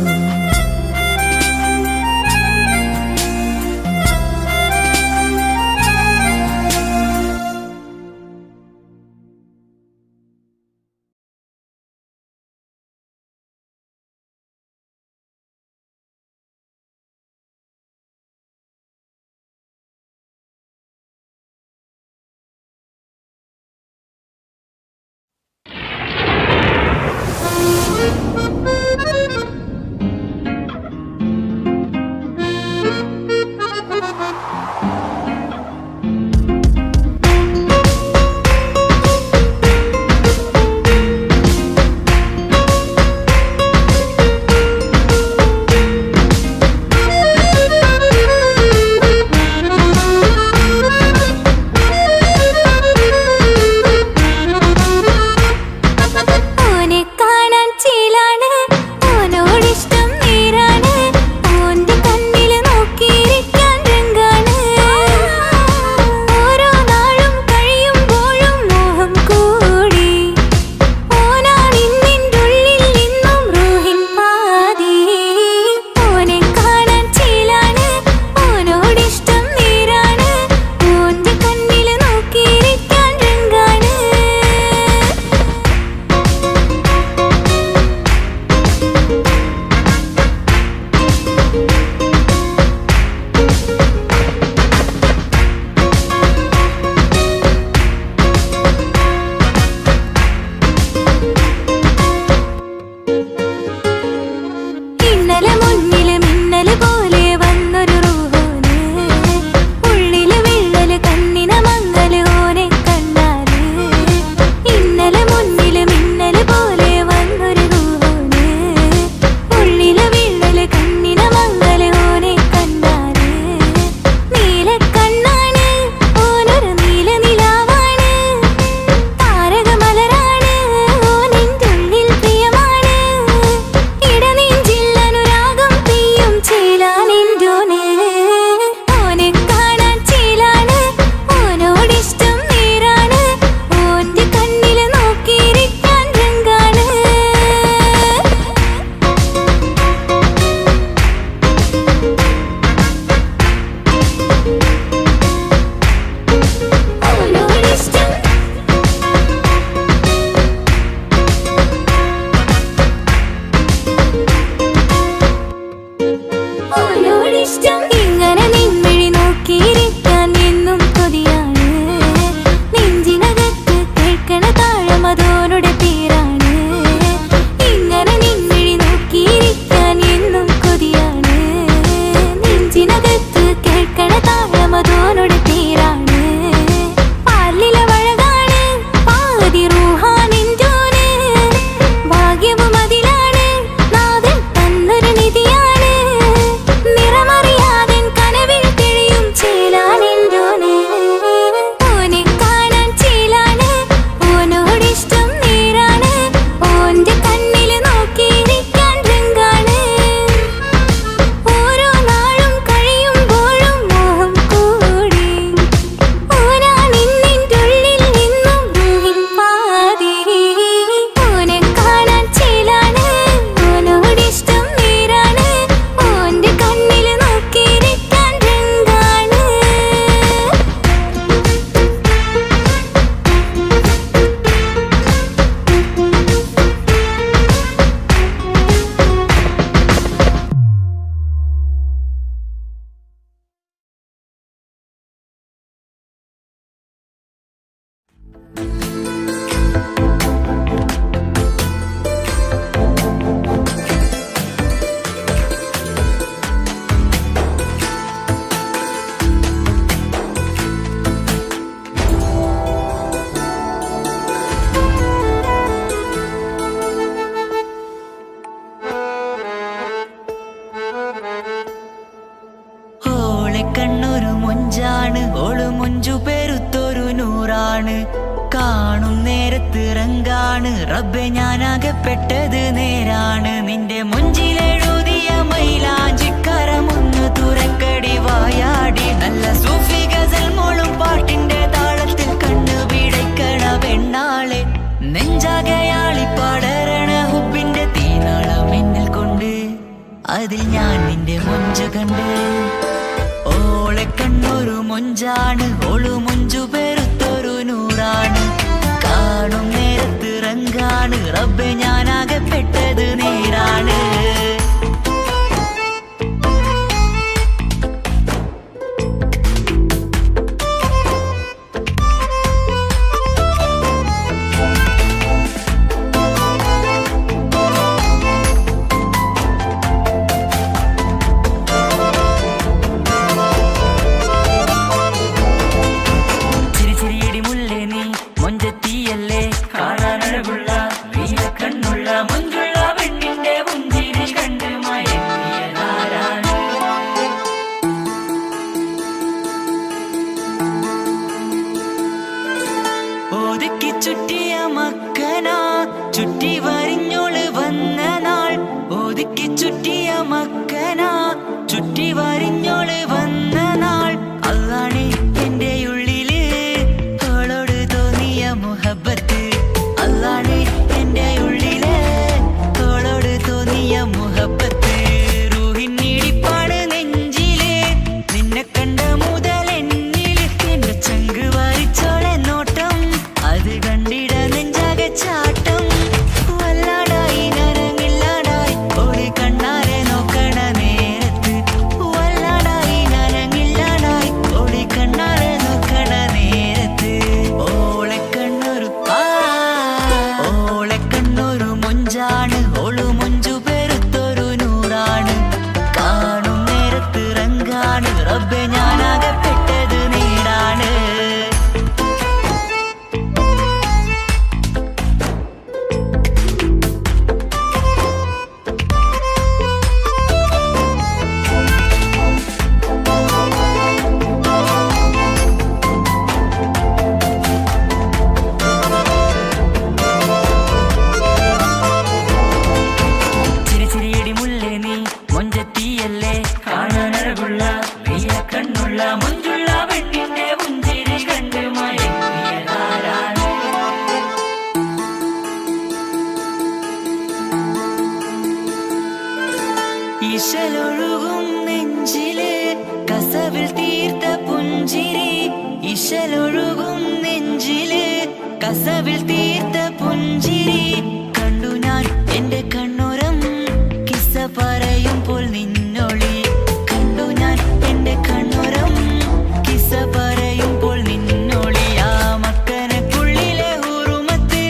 ചേലാനെന്തോനെ ഓനെ കാണാൻ ചേലാണ് ഓനോടിഷ്ടം നേരാണ് ഓന്റെ കണ്ണില് നോക്കിയിരിക്കാൻ രംഗാണ് ഓനോടിഷ്ടം ഓനോടിഷ്ടം ഇങ്ങനെ നിൻമിഴി നോക്കിയിരിക്കാൻ എന്നും കൊതിയാണ് നെഞ്ചിനകത്ത് കേൾക്കണ താഴം അതോനുടെ പേരാണ് ഇങ്ങനെ നിൻമിഴി നോക്കിയിരിക്കാൻ എന്നും കൊതിയാണ് നെഞ്ചിനകത്ത് കേൾക്കണ താഴം അതോനുടെ പേരാണ് പാലില വഴകാണ് പാതി റൂഹാനെന്തോന് ഭാഗ്യവും അതിലാണ് നാഥൻ തന്നൊരു നിധിയാണ് നിറമറിയാതൻ കനവിൽ തെളിയും ചേലാനെന്തോനെ ഓനെ കാണാൻ ചേലാണ് ഓനോടിഷ്ടം നേരാണ് ഓന്റെ കണ്ണില് നോക്കിയിരിക്കാൻ രംഗാണ് ഓരോ നാളും കഴിയുമ്പോഴും മോഹം കൂടി ഓനാ നിന്നിൻ്റെ ഉള്ളിൽ നിന്നും റൂഹിൻ പാതി ഓനെ കാണാൻ ചേലാണ് ഓനോടിഷ്ടം നേരാണ് ഓന്റെ കണ്ണില് നോക്കിയിരിക്കാൻ രംഗാണ് ഓളെ കണ്ണൊരു മൊഞ്ചാണ് ഓള് മൊഞ്ചു പെരുത്തൊരു നൂറാണ് കാണും നേരത്ത് റങ്കാണ് റബ്ബെ ഞാനാകപ്പെട്ടത് നേരാണ് നിന്റെ മൊഞ്ചിലെഴുതിയ മൈലാഞ്ചിക്കരമൊന്ന് തുറക്കടി വായാടി നല്ല സൂഫി ഗസൽ മോളും പാട്ടിന്റെ താളത്തിൽ കണ്ണു പിടയ്ക്കണ പെണ്ണാളെ നെഞ്ചാകയാളി പടരണ ഹുബിന്റെ തീനാളം എന്നിൽ കൊണ്ട് അതിൽ ഞാൻ നിന്റെ മൊഞ്ച് കണ്ട് ഓളെ കണ്ണൊരു മൊഞ്ചാണ് ഓളു മൊഞ്ചു പെരുത്തൊരു നൂറാണ് കാണും നേരത്ത് റങ്കാണ് റബ്ബെ ഞാനാകപ്പെട്ടത് നേരാണ് ചിരി ചിരിയടി മുല്ലേ നീ മൊഞ്ചെത്തിയല്ലേ കാണാനഴകുള്ള നീല കണ്ണുള്ള മൊഞ്ചുള്ള പെണ്ണിന്റെ പുഞ്ചിരി കണ്ട് മയങ്ങിയതാരാണ് ഒതുക്കി ചുറ്റിയ മക്കനാ ചുറ്റി വരിഞ്ഞോള് വന്ന നാൾ ഒതുക്കി ചുറ്റിയ മക്കനാ ചുറ്റി വരിഞ്ഞോള് വന്ന നാൾ അതാണ് എന്റെ ഉള്ളില് അവളോട് തോന്നിയ മുഹബത്ത് അതാണ് എന്റെ ഉള്ളില് അവളോട് തോന്നിയ മുഹബത്ത് റൂഹിന്നിടിപ്പാണ് നെഞ്ചില് നിന്നെ കണ്ട മുതൽ എന്നില് എന്റെ ചങ്ക് വാരിച്ചോളെ നോട്ടം അത് കണ്ടിട നെഞ്ചാകെ ചാട്ടം വല്ലാടായി നനങ്ങില്ലാടായി ഓടി കണ്ണാരെ നോക്കണ നേരത്ത് വല്ലാടായി ഇശലൊഴുകും നെഞ്ചില് കസവിൽ തീർത്ത പുഞ്ചിരി ഇശലൊഴുകും നെഞ്ചില് കസവിൽ തീർത്ത പുഞ്ചിരി കണ്ടു ഞാൻ എന്റെ കണ്ണുരം കിസ്സ പറയുമ്പോൾ നിന്നൊളി കണ്ടു ഞാൻ എന്റെ കണ്ണുരം കിസ്സ പറയുമ്പോൾ നിന്നൊളി ആ മക്കനക്കുള്ളിലെ ഹുറുമത്ത്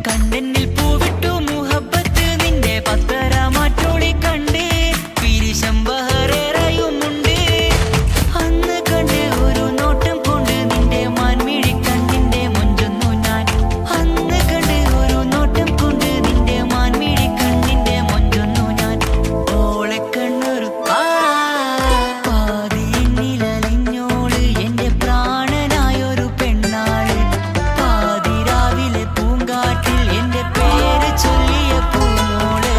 കണ്ടെന്നിൽ പൂവിട്ടു മുഹബത്ത് നിന്റെ പത്തര മാറ്റൊളി കണ്ട് പിരിശം ബഹറേറയുമുണ്ട് അന്ന് കണ്ട് ഒരു നോട്ടം കൊണ്ട് നിന്റെ മാൻമിഴി കണ്ണിന്റെ മൊഞ്ചൊന്നു ഞാൻ അന്ന് കണ്ട് ഒരു നോട്ടം കൊണ്ട് നിന്റെ മാൻമിഴി കണ്ണിന്റെ മൊഞ്ചൊന്നു ഞാൻ ഓളെ കണ്ണൊരു പാതി എന്നിലലിഞ്ഞോള് എന്റെ പ്രാണനായൊരു പെണ്ണാള് പാതിരാവിലെ പൂങ്കാട്ടിൽ എന്റെ പേര് ചൊല്ലിയ പൂമോള്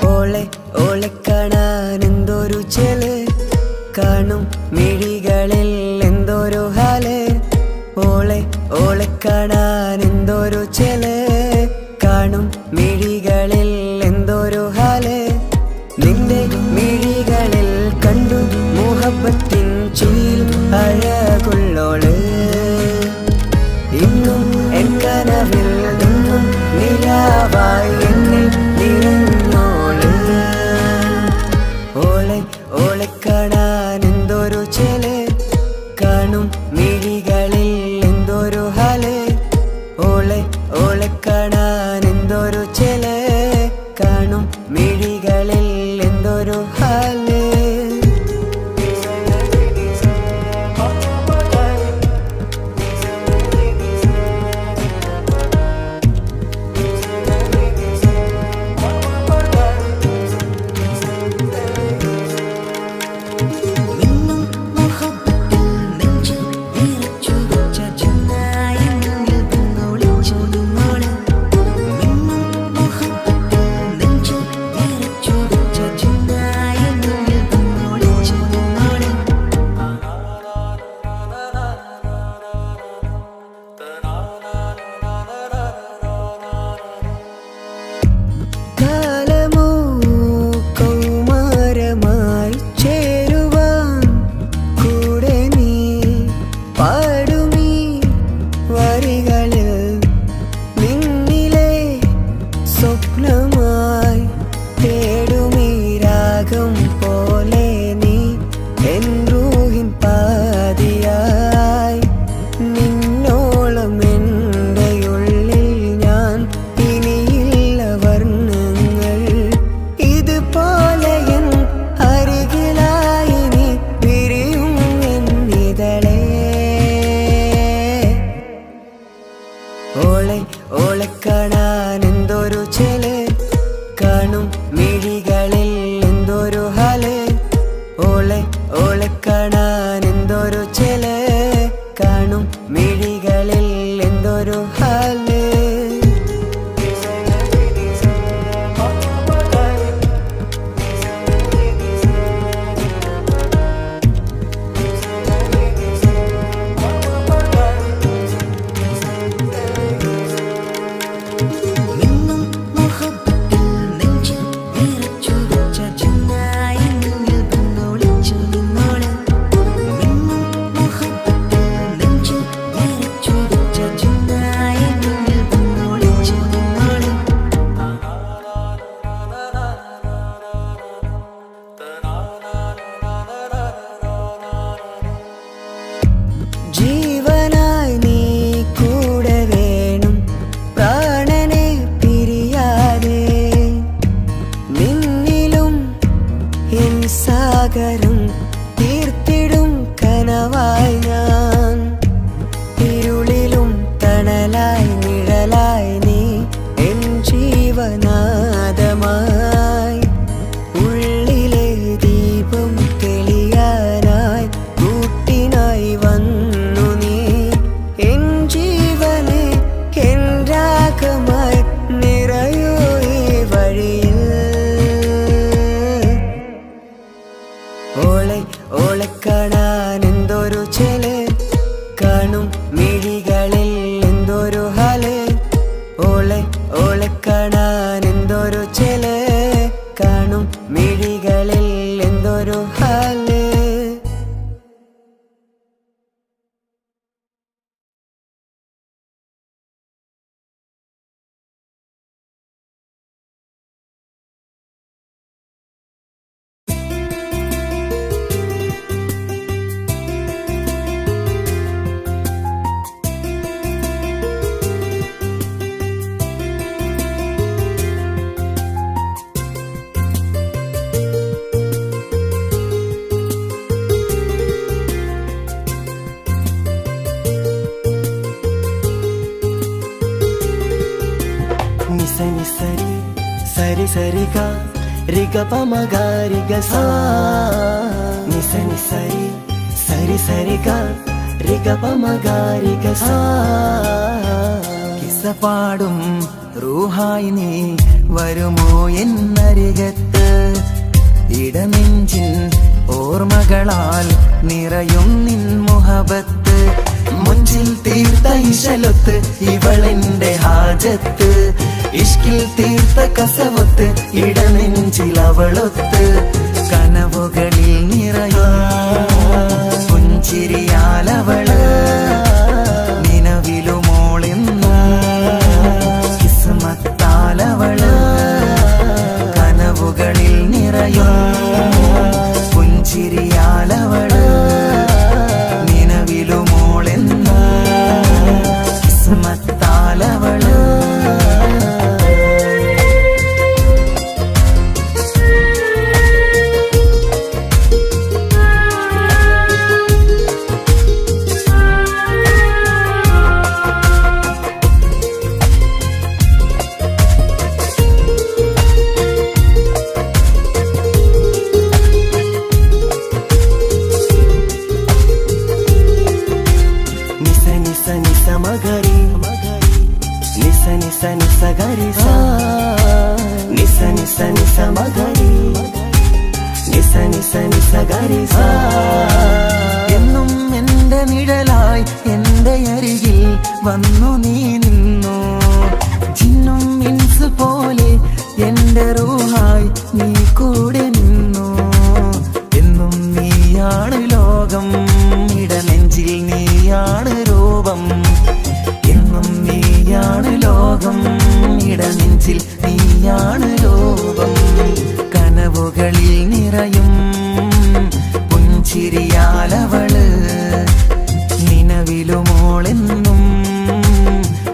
ഓളെ ഓളെ കാണാൻ എന്തൊരു ചെല് കാണും മിഴികളിൽ എന്തൊരു ഹാല് ഓളെ ഓളെ കാണാൻ എന്തൊരു ചെല് കാണും മിഴികളിൽ എന്തൊരു ഹാല് നിന്റെ മിഴികളിൽ കണ്ടു മുഹബത്തിൻ ചുയിൽ അഴകുള്ളോള് ഇന്നും എൻ കനവിൽ നിന്നും നിലാവായി എന്നിൽ നിറഞ്ഞോള് ഓളെ ഓളെ കാണാൻ എന്തൊരു ചെല് കാണും മിഴികളിൽ എന്തൊരു ഹാല് ഓളെ ഓളെ കാണാൻ എന്തൊരു ചെല് കാണും മിഴികളിൽ എന്തൊരു ഹാല് കൂട്ടിനായി വന്നു നീ എൻ ജീവനെ എൻ രാഗമായി നിറയൂ ഈ വഴിയിൽ ഓളെ കാണാൻ എന്തൊരു ചെല് കാണും മിഴികളിൽ എന്തൊരു ഹാല് ഓളെ കാണാൻ എന്തൊരു ചെല് കാണും മിഴികളിൽ എന്തൊരു ഹാല് నిసని సరి సరి సరిగా రిగ పమగారిగ సా నిసని సరి సరి సరిగా రిగ పమగారిగ సా കിസ്സ പാടും റൂഹായി നീ വരുമോ എന്നരികത്ത് ഇടനെഞ്ചിൻ ഓർമ്മകളാൽ നിറയും നിൻ മുഹബത്ത് മുഞ്ചിൽ തീർത്ത ഇശലൊത്ത് ഇവളെന്റെ ഹാജത്ത് ഇഷ്കിൽ തീർത്ത കസവത്ത് ഇടനെഞ്ചിൽ അവളൊത്ത് കനവുകളിൽ നിറയും പുഞ്ചിരിയാലവള് നിലവിലുമോളെന്നു കിസ്മത്താലവള് കനവുകളിൽ നിറയും പുഞ്ചിരിയാലവള് നിലവിലുമോളെന്നു കിസ്മത്താലവള് మగరి నిస నిస నిస గరి సా నిస నిస నిస మగరి నిస నిస నిస గరి സ എന്നും എന്റെ നിഴലായി എന്റെ അരികിൽ വന്നു നീ നിന്നു ജിന്നും ഇൻസ് പോലെ എന്റെ റൂഹായി നീ കൂടെ നിന്നു എന്നും നീയാണ് ലോകം ഇടനെഞ്ചിൽ നീയാണ് രൂപം എന്നും നീയാണ് ലോകം ഇടനെഞ്ചിൽ നീയാണ് രൂപം കനവുകളിൽ നിറയും പുഞ്ചിരിയാലവള് നിലവിലുമോളെന്നും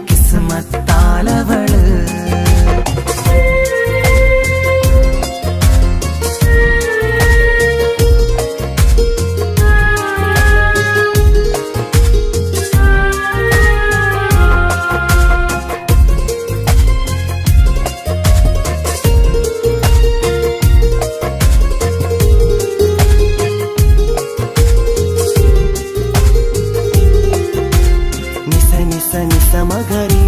കിസ്മത്താലവള് మగరి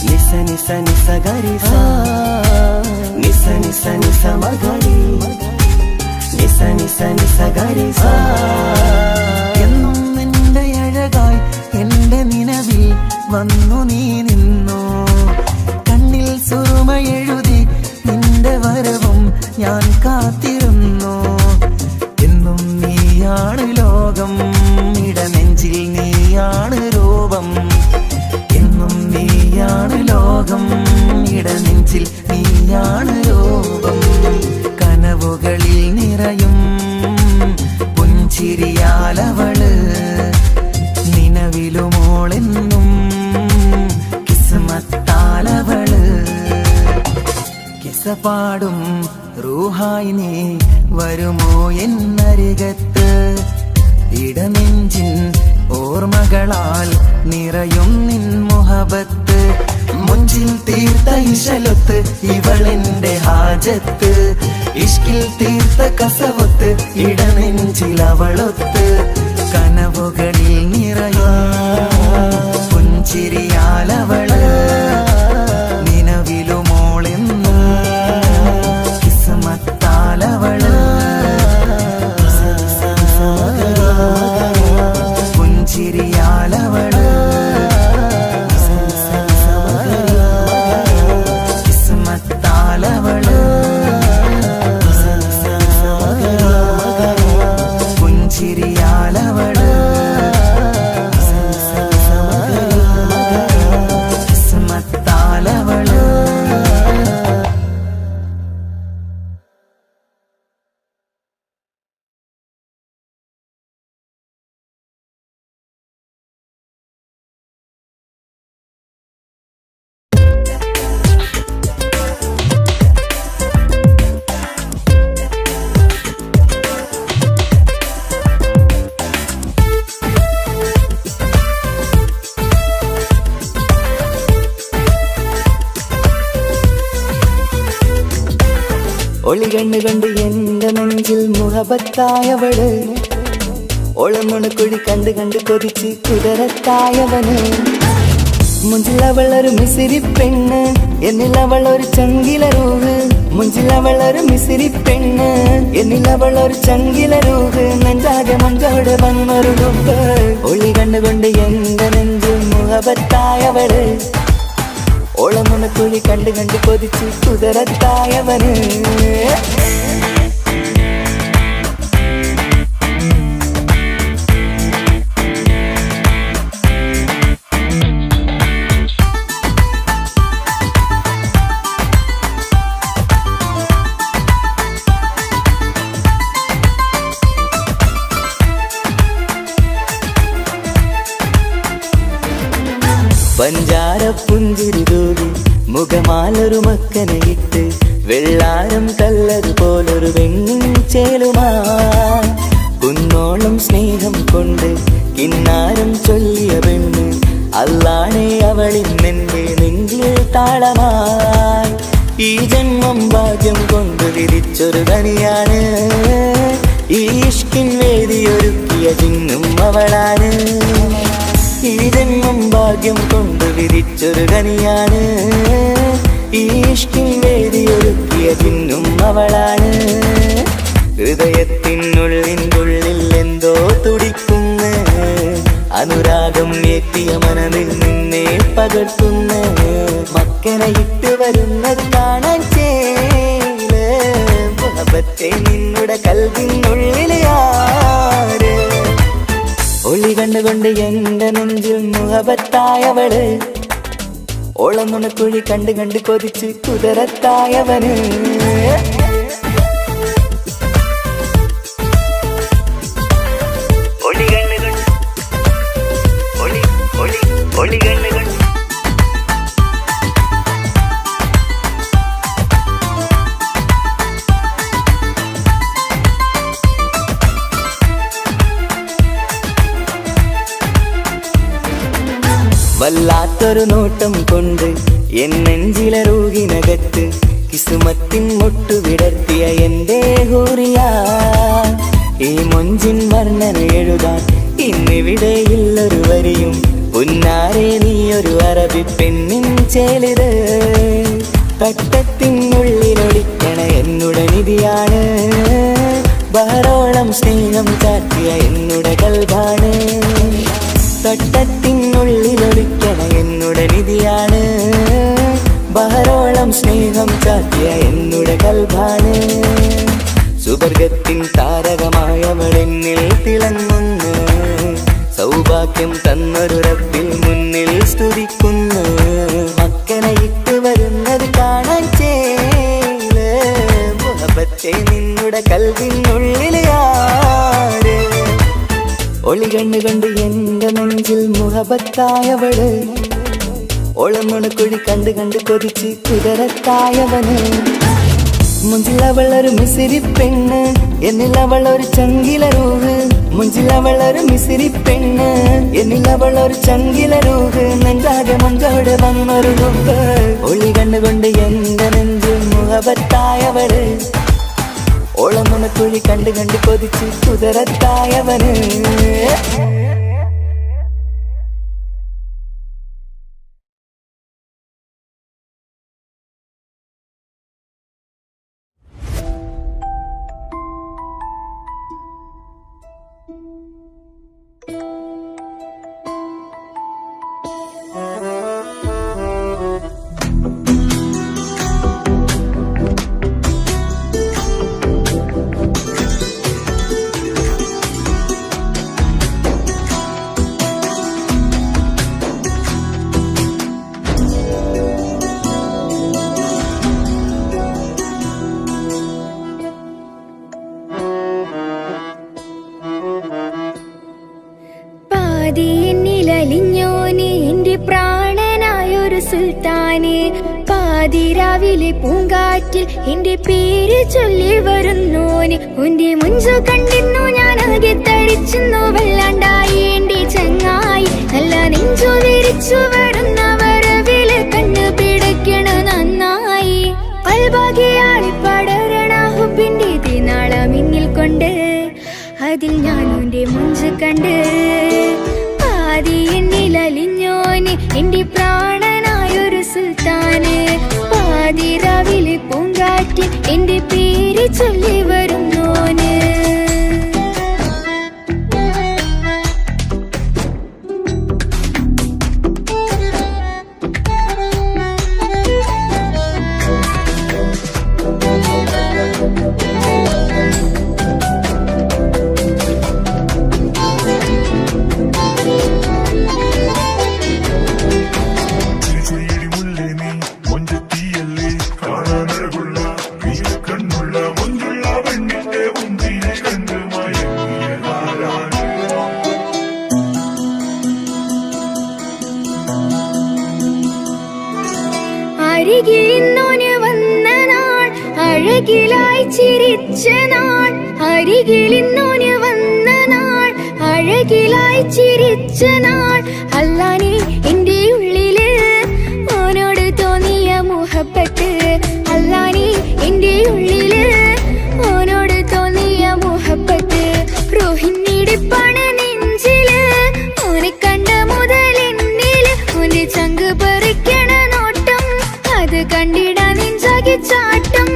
నిస నిస నిస గరి సా నిస నిస నిస మగరి నిస నిస നിസ ഗരി സ എന്നും എന്റെ അഴകായി എന്റെ നിലവിൽ വന്നു നീ നിന്നു കണ്ണിൽ സുറുമ എഴുതി നിന്റെ വരവും ഞാൻ കാത്തിരുന്നു എന്നും നീയാണ് ലോകം ഇടനെഞ്ചിൽ നീയാണ് രൂപം എന്നും നീയാണ് ലോകം ഇടനെഞ്ചിൽ നീയാണ് രൂപം കനവുകളിൽ നിറയും പുഞ്ചിരിയാലവള് നിലവിലുമോളെന്നും കിസ്മത്താലവള് കിസ്സ പാടും റൂഹായി നീ വരുമോ എന്നരികത്ത് ഇടനെഞ്ചിൻ ഓർമ്മകളാൽ നിറയും നിൻ മുഹബത്ത് മുഞ്ചിൽ തീർത്ത ഇശലൊത്ത് ഇവളെന്റെ ഹാജത്ത് ഇഷ്കിൽ തീർത്ത കസവത്ത് ഇടനെഞ്ചിൽ അവളൊത്ത് കിസ്മത്താലവള് കിസ്മത്താലവള് ഒളികണ്ണ് കണ്ട് എന്റെ നെഞ്ചിൽ മുഹബത്തായവള് ഒളമുണക്കുഴി കണ്ട് കണ്ട് കൊതിച്ച് കുതിരത്തായവന് മുഞ്ചിലവളൊരു മിസിരി പെണ്ണ് എന്നിലവളൊരു ചങ്കിലരൂഹ് മുഞ്ചിലവളൊരു മിസിരി പെണ്ണ് എന്നിലവളൊരു ചങ്കിലരൂഹ് നെഞ്ചാകെ മഞ്ചോട് വന്നൊരു ഡുബ് ഒളി കണ്ടുകൊണ്ട് എന്റെ നെഞ്ചിൽ മുഹബത്തായവള് ഓളമുണക്കുഴി കണ്ട് കണ്ട് കൊതിച്ച് കുതിരത്തായവന് പഞ്ചാര പുഞ്ചിരി തൂകി മുഖമാലൊരു മക്കനയിട്ട് വെള്ളാരം കല്ലത് പോലൊരു വെണ്ണിൻ ചേലുമാ കുന്നോളം സ്നേഹം കൊണ്ട് കിന്നാരം ചൊല്ലിയ പെണ്ണ് അല്ലാണേ അവളിന്നെന്റെ നെഞ്ചിൽ താളമായി ഈ ജന്മം ഭാഗ്യം കൊണ്ട് വിധിച്ചൊരു കനിയാണ് ഈ ഇഷ്കിൻ വേദിയൊരുക്കിയ ചിന്നും അവളാണ് ഈ ജന്മം ഭാഗ്യം കൊണ്ട് വിധിച്ചൊരു കനിയാണ് ഈ ഇഷ്കിൻ വേദിയൊരുക്കിയ ചിന്നും അവളാണ് ഹൃദയത്തിനുള്ളിൽ എന്തോ തുടിക്കുന്ന അനുരാഗം ഏറ്റിയ മനമിൽ നിന്നെ പകർത്തുന്ന മക്കനെ ഇട്ട് വരുന്നത് കാണാൻ ചേല് മുഹബത്തെ നിന്നുടെ കൽവിനുള്ളിലെ ആര് ഒളി കണ്ടുകൊണ്ട് എന്റെ നെഞ്ചിൽ മുഹബത്തായവള് ഓളമുണക്കുഴി കണ്ട് കണ്ട് കൊതിച്ച് കുതിരത്തായവന് വല്ലാത്തൊരു നോട്ടം കൊണ്ട് എൻ നെഞ്ചിലെ റൂഹിനകത്ത് കിസുമത്തിൻ മുട്ടു വിടർത്തിയ എന്റെ ഹൂറിയ ഈ മൊഞ്ചിൻ വർണ്ണന എഴുതാൻ ഇന്നിവിടെയുള്ളൊരു വരിയും പുന്നാരെ നീയൊരു അറബി പെണ്ണിൻ ചേലിത് തട്ടത്തിനുള്ളിലൊളിക്കണ എന്നുടെ നിധിയാണ് ബഹറോളം സ്നേഹം ചാറ്റിയ എന്നുടെ കൽബാണ് തട്ടത്തിനുള്ളിലൊളിക്കണ എന്നുടെ നിധിയാണ് ബഹറോളം സ്നേഹം ചാറ്റിയ എന്നുടെ കൽബാണ് സുവർഗത്തിൻ താരകമായവളെന്നിൽ തിളങ്ങുന്നു സൗഭാഗ്യം തന്നൊരു റബ്ബിൽ മുന്നിൽ സ്തുതിക്കുന്നു മക്കനെ ഇട്ട് വരുന്നത് കാണാൻ ചേല് മുഹബത്തെ നിന്നുടെ കൽവിനുള്ളിലെ ആര് ഒളി കണ്ണ് കണ്ട് എന്റെ നെഞ്ചിൽ മുഹബത്തായവള് ഓളമുണക്കുഴി കണ്ട് കണ്ട് കൊതിച്ച് കുതിരത്തായവന് മുഞ്ചിലവളൊരു മിസിരി പെണ്ണ് എന്നിലവളൊരു ചങ്കിലരൂഹ് മുഞ്ചിലവളൊരു മിസിരി പെണ്ണ് എന്നിലവളൊരു ചങ്കിലരൂഹ് നെഞ്ചാകെ മഞ്ചോട് വന്നൊരു ഡുബ് ഒളി കണ്ടുകൊണ്ട് എന്റെ നെഞ്ചിൽ മുഹബത്തായവള് ഓളമുണക്കുഴി കണ്ട് കണ്ട് കൊതിച്ച് കുതിരത്തായവന് പാതി എന്നിലലിഞ്ഞോന് എന്റെ പ്രാണനായൊരു സുൽത്താന് പാതിരാവിലെ പൂങ്കാറ്റിൽ എന്റെ പേര് ചൊല്ലി വരുന്നോന് ഉന്റെ മുഞ്ചു കണ്ടിരുന്നു ഞാൻ ആകെ തരിച്ചെന്നു വല്ലാണ്ടായി എന്റെ ചങ്ങായി നല്ല നെഞ്ചു വിരിച്ചു വരുന്ന വരവില് കണ്ണു പിടയ്ക്കണ നന്നായി അൽഭാഗ്യയാളി പടരണ ഹുബിന്റെ തിനാള മിന്നിൽ കൊണ്ട് അതിൽ ഞാൻ ഉന്റെ മുഞ്ചു കണ്ട് പാതി എന്നിലലിഞ്ഞോന് എന്റെ പ്രാണനായൊരു സുൽത്താന് പാതിരാവിലെ പൂങ്കാറ്റിൽ എന്റെ പേര് ചൊല്ലി വരുന്നോന് അരികിലിന്നോന് വന്ന നാൾ അഴകിലായി ചിരിച്ച നാൾ അരികിലിന്നോന് വന്ന നാൾ അഴകിലായി ചിരിച്ച നാൾ അല്ലാനെ എന്റെ ഉള്ളില് ഓനോട് തോന്നിയ മുഹബത്ത് അല്ലാനെ എന്റെ ഉള്ളില് ഓനോട് തോന്നിയ മുഹബത്ത് റോഹിണിടിപ്പാണ് നെഞ്ചില് ഓനെ കണ്ട മുതൽ എന്നില് ഓന്റെ ചങ്ക് പറിക്കണ നോട്ടം അത് കണ്ടിട നെഞ്ചാകി ചാട്ടം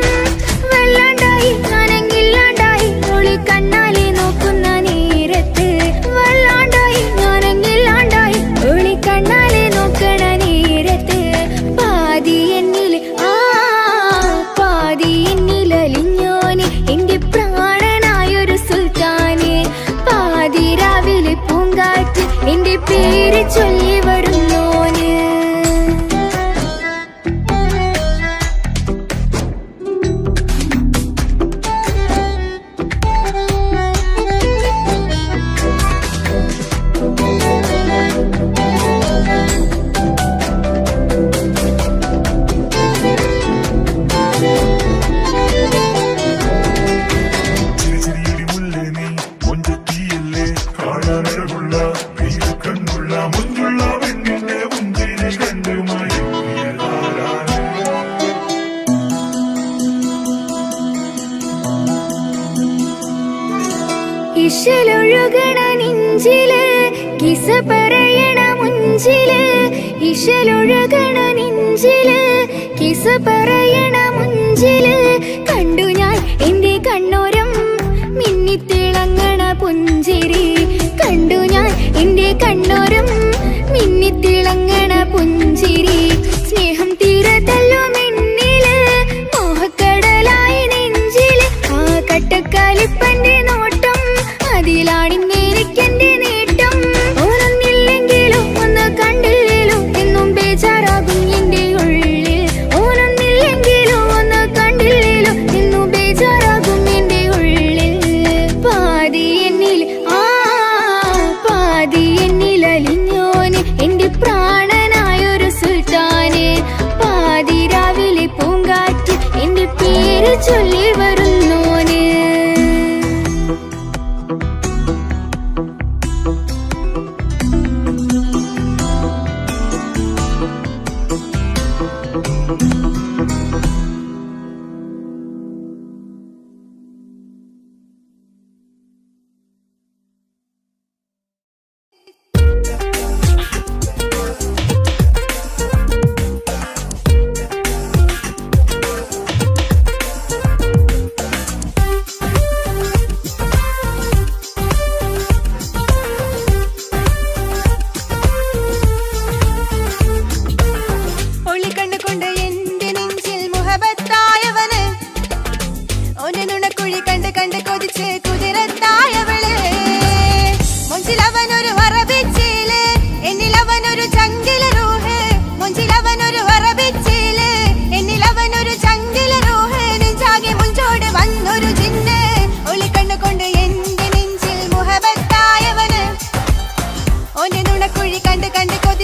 വല്ലാണ്ടായി ഞാനെങ്കില്ലാണ്ടായി ഒളി കണ്ണാലെ നോക്കുന്ന നേരത്ത് വല്ലാണ്ടായി ഞാനെങ്കില്ലാണ്ടായി ഒളി കണ്ണാലെ നോക്കണ നേരത്ത് പാതി എന്നില് പാതി എന്നിലലിഞ്ഞോന് എന്റെ പ്രാണനായൊരു സുൽത്താന് പാതിരാവിലെ പൂങ്കാറ്റ് എന്റെ പേര് ചൊല്ലി വരുന്നോന് ഇശലൊഴുകണ നെഞ്ചില് കിസ പറയണ മുഞ്ചില് ഇശലൊഴുകണ നെഞ്ചില് കിസ പറയണ മുഞ്ചില് കണ്ടു ഞാൻ എന്റെ കണ്ണോരം മിന്നിത്തിളങ്ങണ പുഞ്ചിരി കണ്ടു ഞാൻ എന്റെ കണ്ണോരം മിന്നിത്തിളങ്ങണ പുഞ്ചിരി സ്നേഹം തീരത്തല്ലോ മെന്നില് മോഹക്കടലായി നെഞ്ചില് ആ കട്ടക്കാലിപ്പന്റെ നോട്ടം അതിലാണിന്നെനിക്കെന്റെ നേട്ടം ഓനൊന്നില്ലെങ്കിലും ഒന്ന് കണ്ടില്ലേലും എന്നും ബേജാറാകും എന്റെ ഉള്ളിൽ ഓനൊന്നില്ലെങ്കിലും ഒന്ന് കണ്ടില്ലേലും എന്നും ബേജാറാകും എന്റെ ഉള്ളിൽ പാതി എന്നിൽ പാതി എന്നിലലിഞ്ഞോന് എന്റെ പ്രാണനായൊരു സുൽത്താന് പാതിരാവിലെ പൂങ്കാറ്റ് എന്റെ പേര് ചൊല്ലി വരുന്നോന്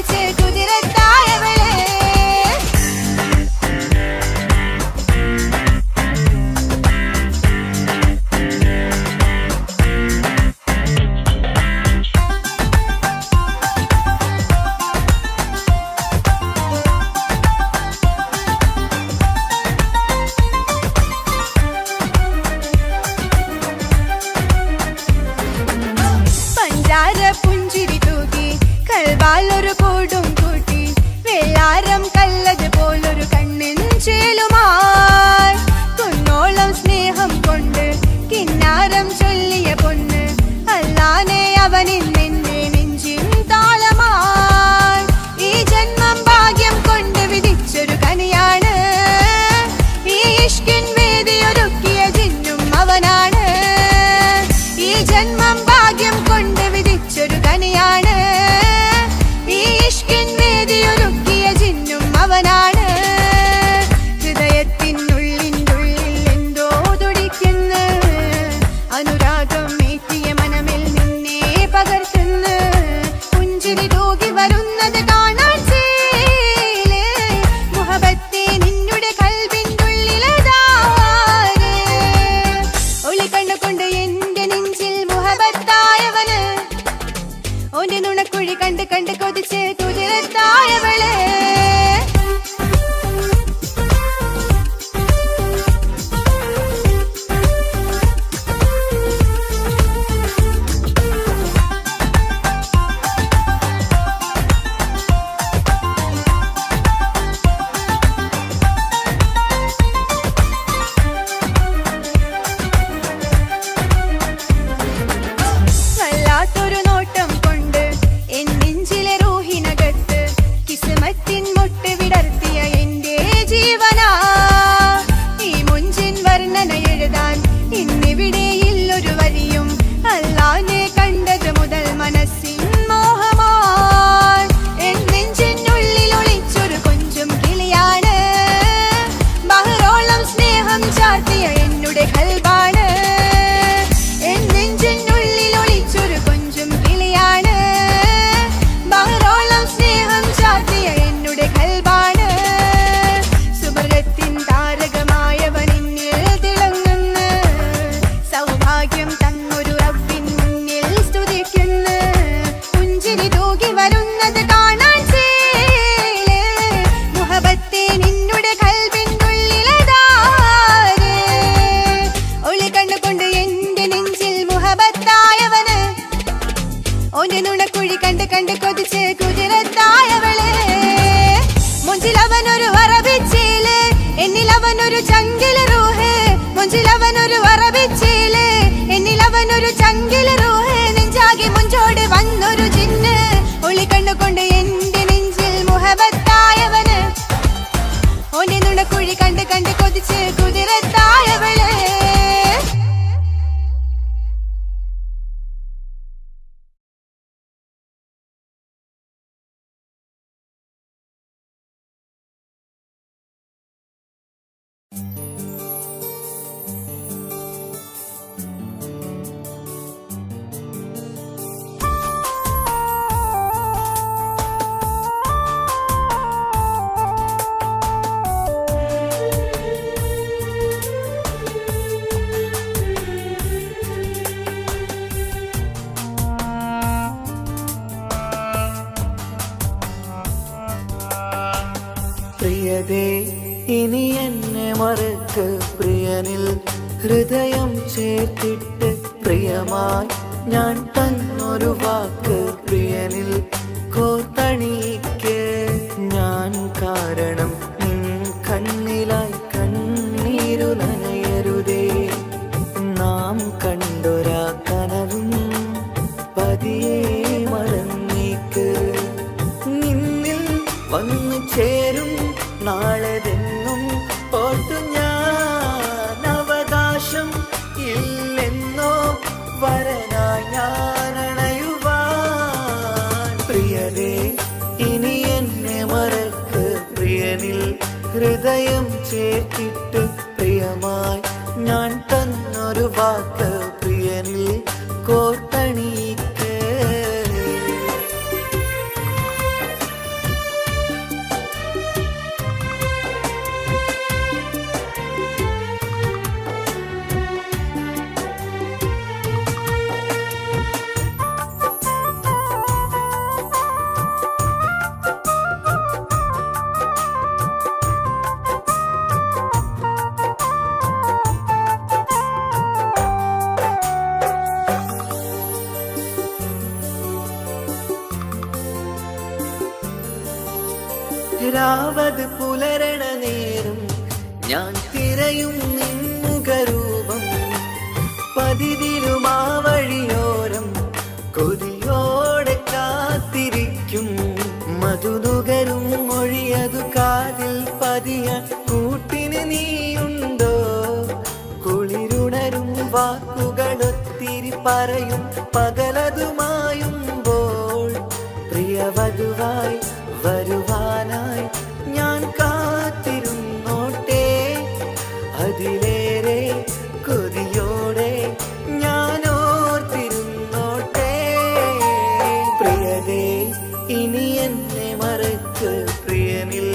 കൊതിച്ച് കുതിരത്തായവളെ പുഞ്ചിരി തൂക്കി കൽവാലൊരു കൂടും കൂട്ടി വെള്ളാരം കല്ലത് പോലൊരു കണ്ണിൻ ചേലുമായി കുന്നോളം സ്നേഹം കൊണ്ട് കിന്നാരം ചൊല്ലിയ പൊന്ന് അല്ലാനെ അവനിൽ നിന്നെ നെഞ്ചിൻ താളമായി ഈ ജന്മം ഭാഗ്യം കൊണ്ട് വിധിച്ചൊരു കനിയാണ് ഈ ഇഷ്കിൻ വേദിയൊരുക്കിയ ജിന്നും അവനാണ് ഈ ജന്മം ഭാഗ്യം കൊണ്ട് വിധിച്ചൊരു കനിയാണ് ഈ ഇഷ്കിൻ വേദിയൊരുക്കിയ ജിന്നും അവനാണ് ഹൃദയത്തിനുള്ളിനുള്ളിൽ എന്തോ തുടിക്കുന്നു അനുരാഗം ഏറ്റിയ മനമിൽ നിന്നെ പകർത്തുന്നു പുഞ്ചിരി തൂകി വരുന്നത് കാണാൻ ചേലേ മുഹബത്തെ നിന്നുടെ കൽബിനുള്ളിലതാരേ ഒളി കണ്ടുകൊണ്ട് എന്റെ നെഞ്ചിൽ മുഹബത്തായവന് ഓന്റെ നുണക്കുഴി കണ്ട് കണ്ട് കൊതിച്ച് കുതിരത്തായവളെ വല്ലാത്തൊരു നോട്ടം കൊണ്ട് എൻ നെഞ്ചിലെ റൂഹിനകത്ത് കിസ്മത്തിൻ മുട്ട് വിടർത്തിയ എന്റെ ജീവനാ ഈ മുഞ്ചിൻ വർണ്ണന എഴുതാൻ ഇന്നിവിടെയില്ലൊരു വരിയും അല്ലാനെ കണ്ടത് മുതൽ മനസ്സിൻ മോഹമായി എൻ നെഞ്ചിനുള്ളിൽ ഒളിച്ചൊരു കൊഞ്ചും കിളിയാണ് ബഹറോളം സ്നേഹം ചാർത്തിയ എന്നുടെ കൽബാണ് എൻ നെഞ്ചിനുള്ളിൽ ഒളിച്ചൊരു കൊഞ്ചും കിളിയാണ് ബഹറോളം സ്നേഹം ചാർത്തിയ എന്നുടെ കൽബാണ് സുബർഗത്തിൻ താരകമായവനിന്നിൽ തിളങ്ങുന്നു സൗഭാഗ്യം തന്നൊരു റബ്ബിൻ മുന്നിൽ സ്തുതിക്കുന്നു പുഞ്ചിരി തൂകി വരുന്നത് കാണാൻ ചേലേ മുഹബത്തെ നിന്നുടെ കൽബിനുള്ളിലതാരേ ഒളി കണ്ടുകൊണ്ട് എന്റെ നെഞ്ചിൽ മുഹബത്തായവന് ഓന്റെ നുണക്കുഴി കണ്ട് കണ്ട് കൊതിച്ച് കുതിരത്തായവളെ മുഞ്ചിലവനൊരു വറബിച്ചേല് എന്നിലവനൊരു ചങ്കില റൂഹ് മുഞ്ചിലവനൊരു വറബിച്ചേല് എന്നിലവനൊരു ചങ്കില റൂഹ് നെഞ്ചാകെ മുഞ്ചോട് വന്നൊരു ജിന്ന് ഒളി കണ്ടുകൊണ്ട് എന്റെ നെഞ്ചിൽ മുഹബത്തായവന് ഓന്റെ നുണക്കുഴി കണ്ട് കണ്ട് കൊതിച്ച് കുതിരത്തായവളെ പ്രിയതേ ഇനി എന്നെ മറക്ക് പ്രിയനിൽ ഹൃദയം ചേർത്തിട്ട് പ്രിയമായി ഞാൻ തന്നൊരു വാക്ക് പ്രിയനിൽ കോർത്തണിക്ക് ഞാൻ കാരണം നിൻ കണ്ണിലായി കണ്ണീരു നനയരുതേ നാം കണ്ടൊരാ കനവും പതിയെ മറന്നേക്ക് നിന്നിൽ വന്നു ചേരും നാളെതെന്നും ഓർത്തു ഞാൻ അവകാശം ഇല്ലെന്നോ വരനായി ഞാനണയുവാൻ പ്രിയരേ ഇനി എന്നെ മറക്ക് പ്രിയനിൽ ഹൃദയം ചേർത്തിട്ട് പ്രിയമായി ഞാൻ തന്നൊരു വാക്ക് പ്രിയനിൽ കോർത്തണിക്ക് രാവത് പുലരണ നേരം ഞാൻ തിരയും നിൻമുഖരൂപം പതിവിലും ആ വഴിയോരം കൊതിയോടെ കാത്തിരിക്കും മധുനുകരും മൊഴിയതു കാതിൽ പതിയ കൂട്ടിന് നീയുണ്ടോ കുളിരുണരും വാക്കുകളൊത്തിരി പറയും പകലതുമായുമ്പോൾ പ്രിയവധുവായി വരുവാനായി ഞാൻ കാത്തിരുന്നോട്ടെ അതിലേറെ കൊതിയോടെ ഞാൻ ഓർത്തിരുന്നോട്ടെ പ്രിയതേ ഇനി എന്നെ മറക്ക് പ്രിയനിൽ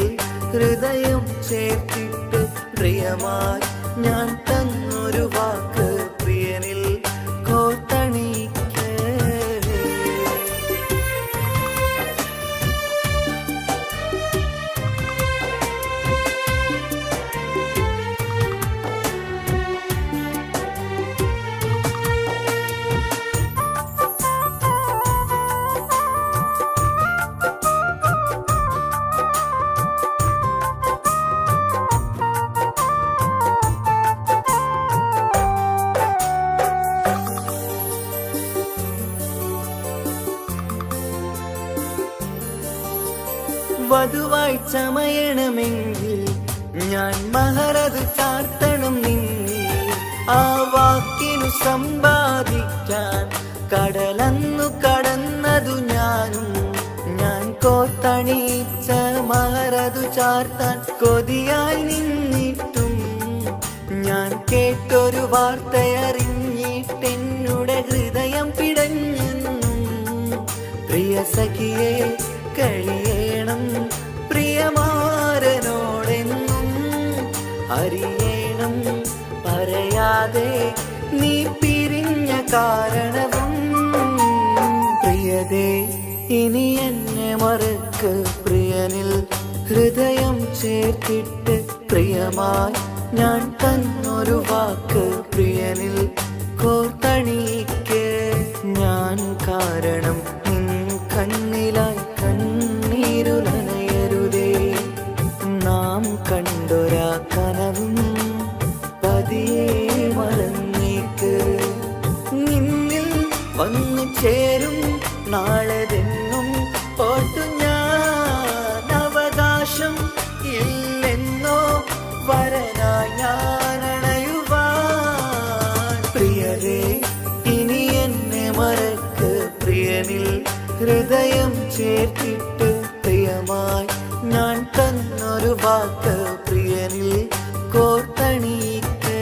ഹൃദയം ചേർത്തിട്ട് പ്രിയമായി ഞാൻ തന്നൊരു വാക്ക് പ്രിയനിൽ കോർത്തണിക്ക് വധുവായി ചമയണമെങ്കിൽ ഞാൻ മഹറത് ചാർത്തണം നിന്നിൽ ആ വാക്കിനു സമ്പാദിക്കാൻ കടലന്നു കടന്നതു ഞാനും ഞാൻ കോത്തണിച്ച മഹറതു ചാർത്താൻ കൊതിയായി നിന്നിട്ടും ഞാൻ കേട്ടൊരു വാർത്തയറിഞ്ഞിട്ടെന്നുടെ ഹൃദയം പിടഞ്ഞെന്നും പ്രിയ സഖിയെ കഴിയണം പ്രിയമാരനോടെന്നും അറിയണം പറയാതെ നീ പിരിഞ്ഞ കാരണവും പ്രിയതേ ഇനി എന്നെ മറക്ക് പ്രിയനിൽ ഹൃദയം ചേർത്തിട്ട് പ്രിയമായി ഞാൻ തന്നൊരു വാക്ക് പ്രിയനിൽ കോർത്തണിക്ക് ഞാൻ കാരണം കണ്ണിലായി കണ്ണീരുലനയരുതേ നാം കണ്ടൊരാ കനവും പതിയെ മറന്നേക്ക് നിന്നിൽ വന്നു ചേരും നാളെതെന്നും ഓർത്തു ഞാൻ അവകാശം ഇല്ലെന്നോ വരനായി ഞാൻ അണയുവാൻ പ്രിയരേ ഇനി എന്നെ മറക്ക് പ്രിയനിൽ ഹൃദയം ചേർത്തിട്ട് പ്രിയമായി ഞാൻ തന്നൊരു വാക്ക് പ്രിയനിൽ കോർത്തണിക്ക്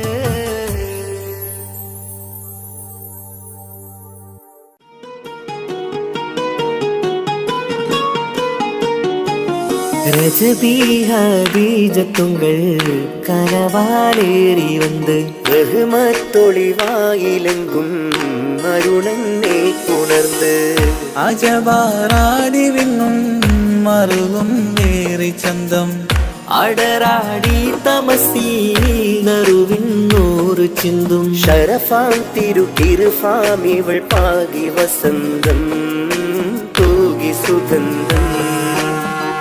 ரஜபீஜத்துங்கள் கனவாலேறி வந்து ரஹ்மத்தொளிவாயிலெங்கும் அருணன்னே உணர்ந்து അജവാറാടി വിണ്ണും മറുകും വേറി ചന്തം അടരാടി തമസീനറുവിന്നൂറ് ചിന്തും ഷരഫാം തിരുകിരുഫാം ഇവൾ പാകി വസന്തം തൂകി സുഗന്ധം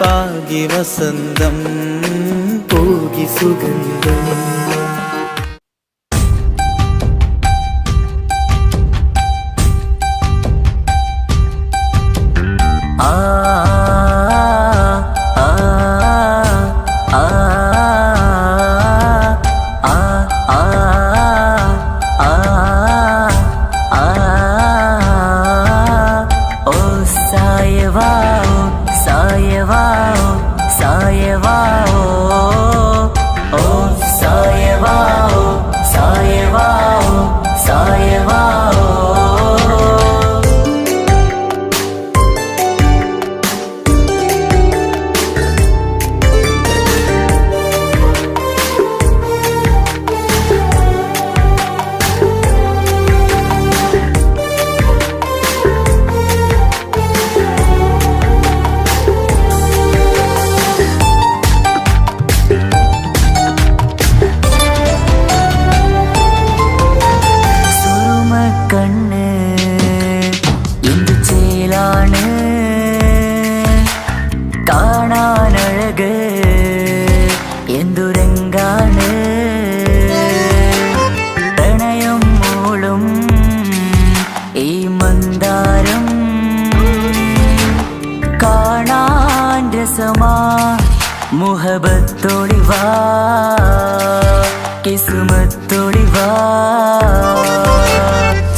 പാകി വസന്തം തൂകി സുഗന്ധം രസമാ മുഹബത്തൊളിവാ കിസ്മത്തൊളിവാ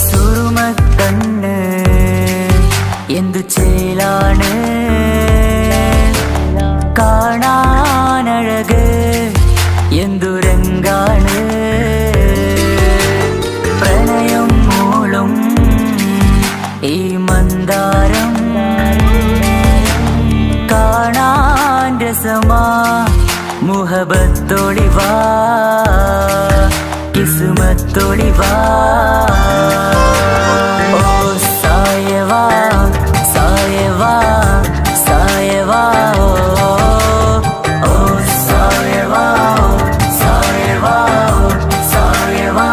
സുറുമക്കണ്ണ് എന്തു ചേലാണ് കാണാനഴക് എന്തുരങ്കാണ് പ്രണയം മൂളും ഈ മന്ദാരം കാണാൻ രസമാ മുഹബത്തൊളിവാ കിസ്മത്തൊളിവാ ഓ സായവാ സായവാ സായവാ ഓ സായവാ സായവാ സായവാ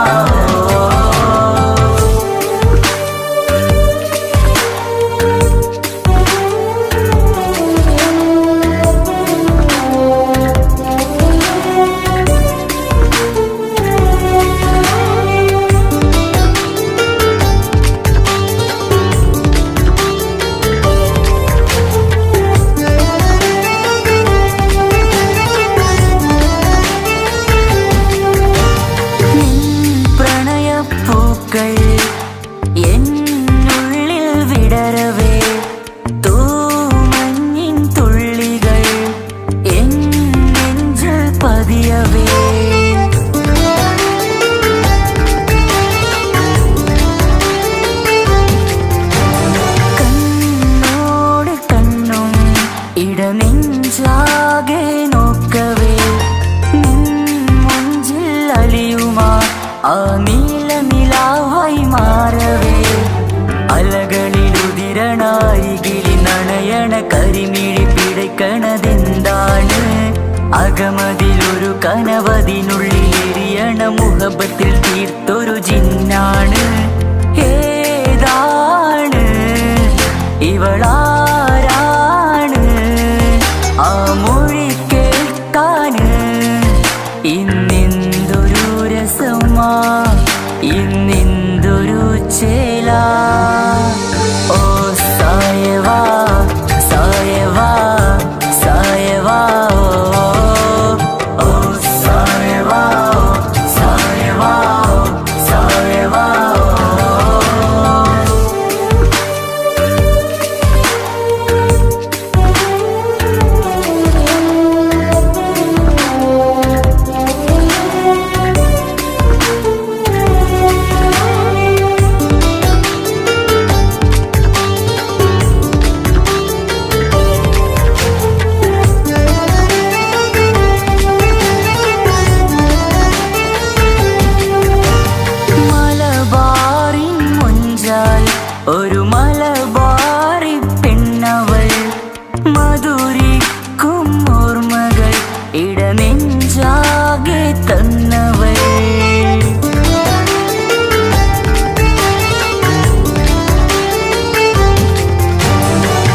എന്നുള്ളിൽ വിടരവേ തൂമഞ്ഞിൻ തുള്ളികൾ എൻ നെഞ്ചിൽ പതിയവേ കണ്ണോട് കണ്ണും ഇടനെഞ്ചാകെ നോക്കവേ നിൻ മുഞ്ചിൽ അലിയുമാ ആ നീല നിലാവായി മാറവേ അലകളിലുതിരണാരികിളി നണയണ കരിമിഴി പിടയ്ക്കണതെന്താണ് അകമതിലൊരു കനവതിനുള്ളിൽ എരിയണ മുഹബത്തിൽ തീർത്തൊരു ജിന്നാണ് ഏതാണ് ഇവളാരാണ് ആ മൊഴി കേൾക്കാന് ഇന്നെന്തൊരു രസമാ ഇന്നെന്തൊരു ചേലാ ഓ സായവാ സായവാ സായവാ ഓ സായവാ സായവാ സായവാ മലബാറിൻ മുഞ്ചാൽ ഒരു മലബാറി പെണ്ണവൾ മധുരിക്കും ഓർമ്മകൾ ഇടനെഞ്ചാകെ തന്നവൾ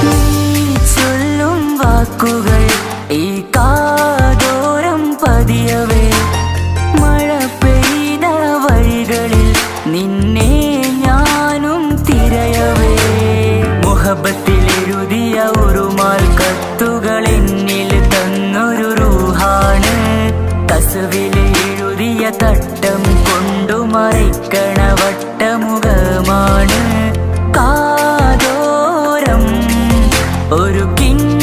നീ ചൊല്ലും വാക്കുകൾ ഈ കാതോരം പതിയവേ മഴ പെയ്ത വഴികളിൽ നിന്നെ ഞാനും തിരയവേ മുഹബത്തിൽ എഴുതിയ ഉറുമാൽ കത്തുകൾ എന്നിൽ തന്നൊരു റൂഹാണ് കസുവിൽ എഴുതിയ തട്ടം കൊണ്ടു മറിക്കണ വട്ടമുഖമാണ് കാതോരം ഒരു കിണ്ണ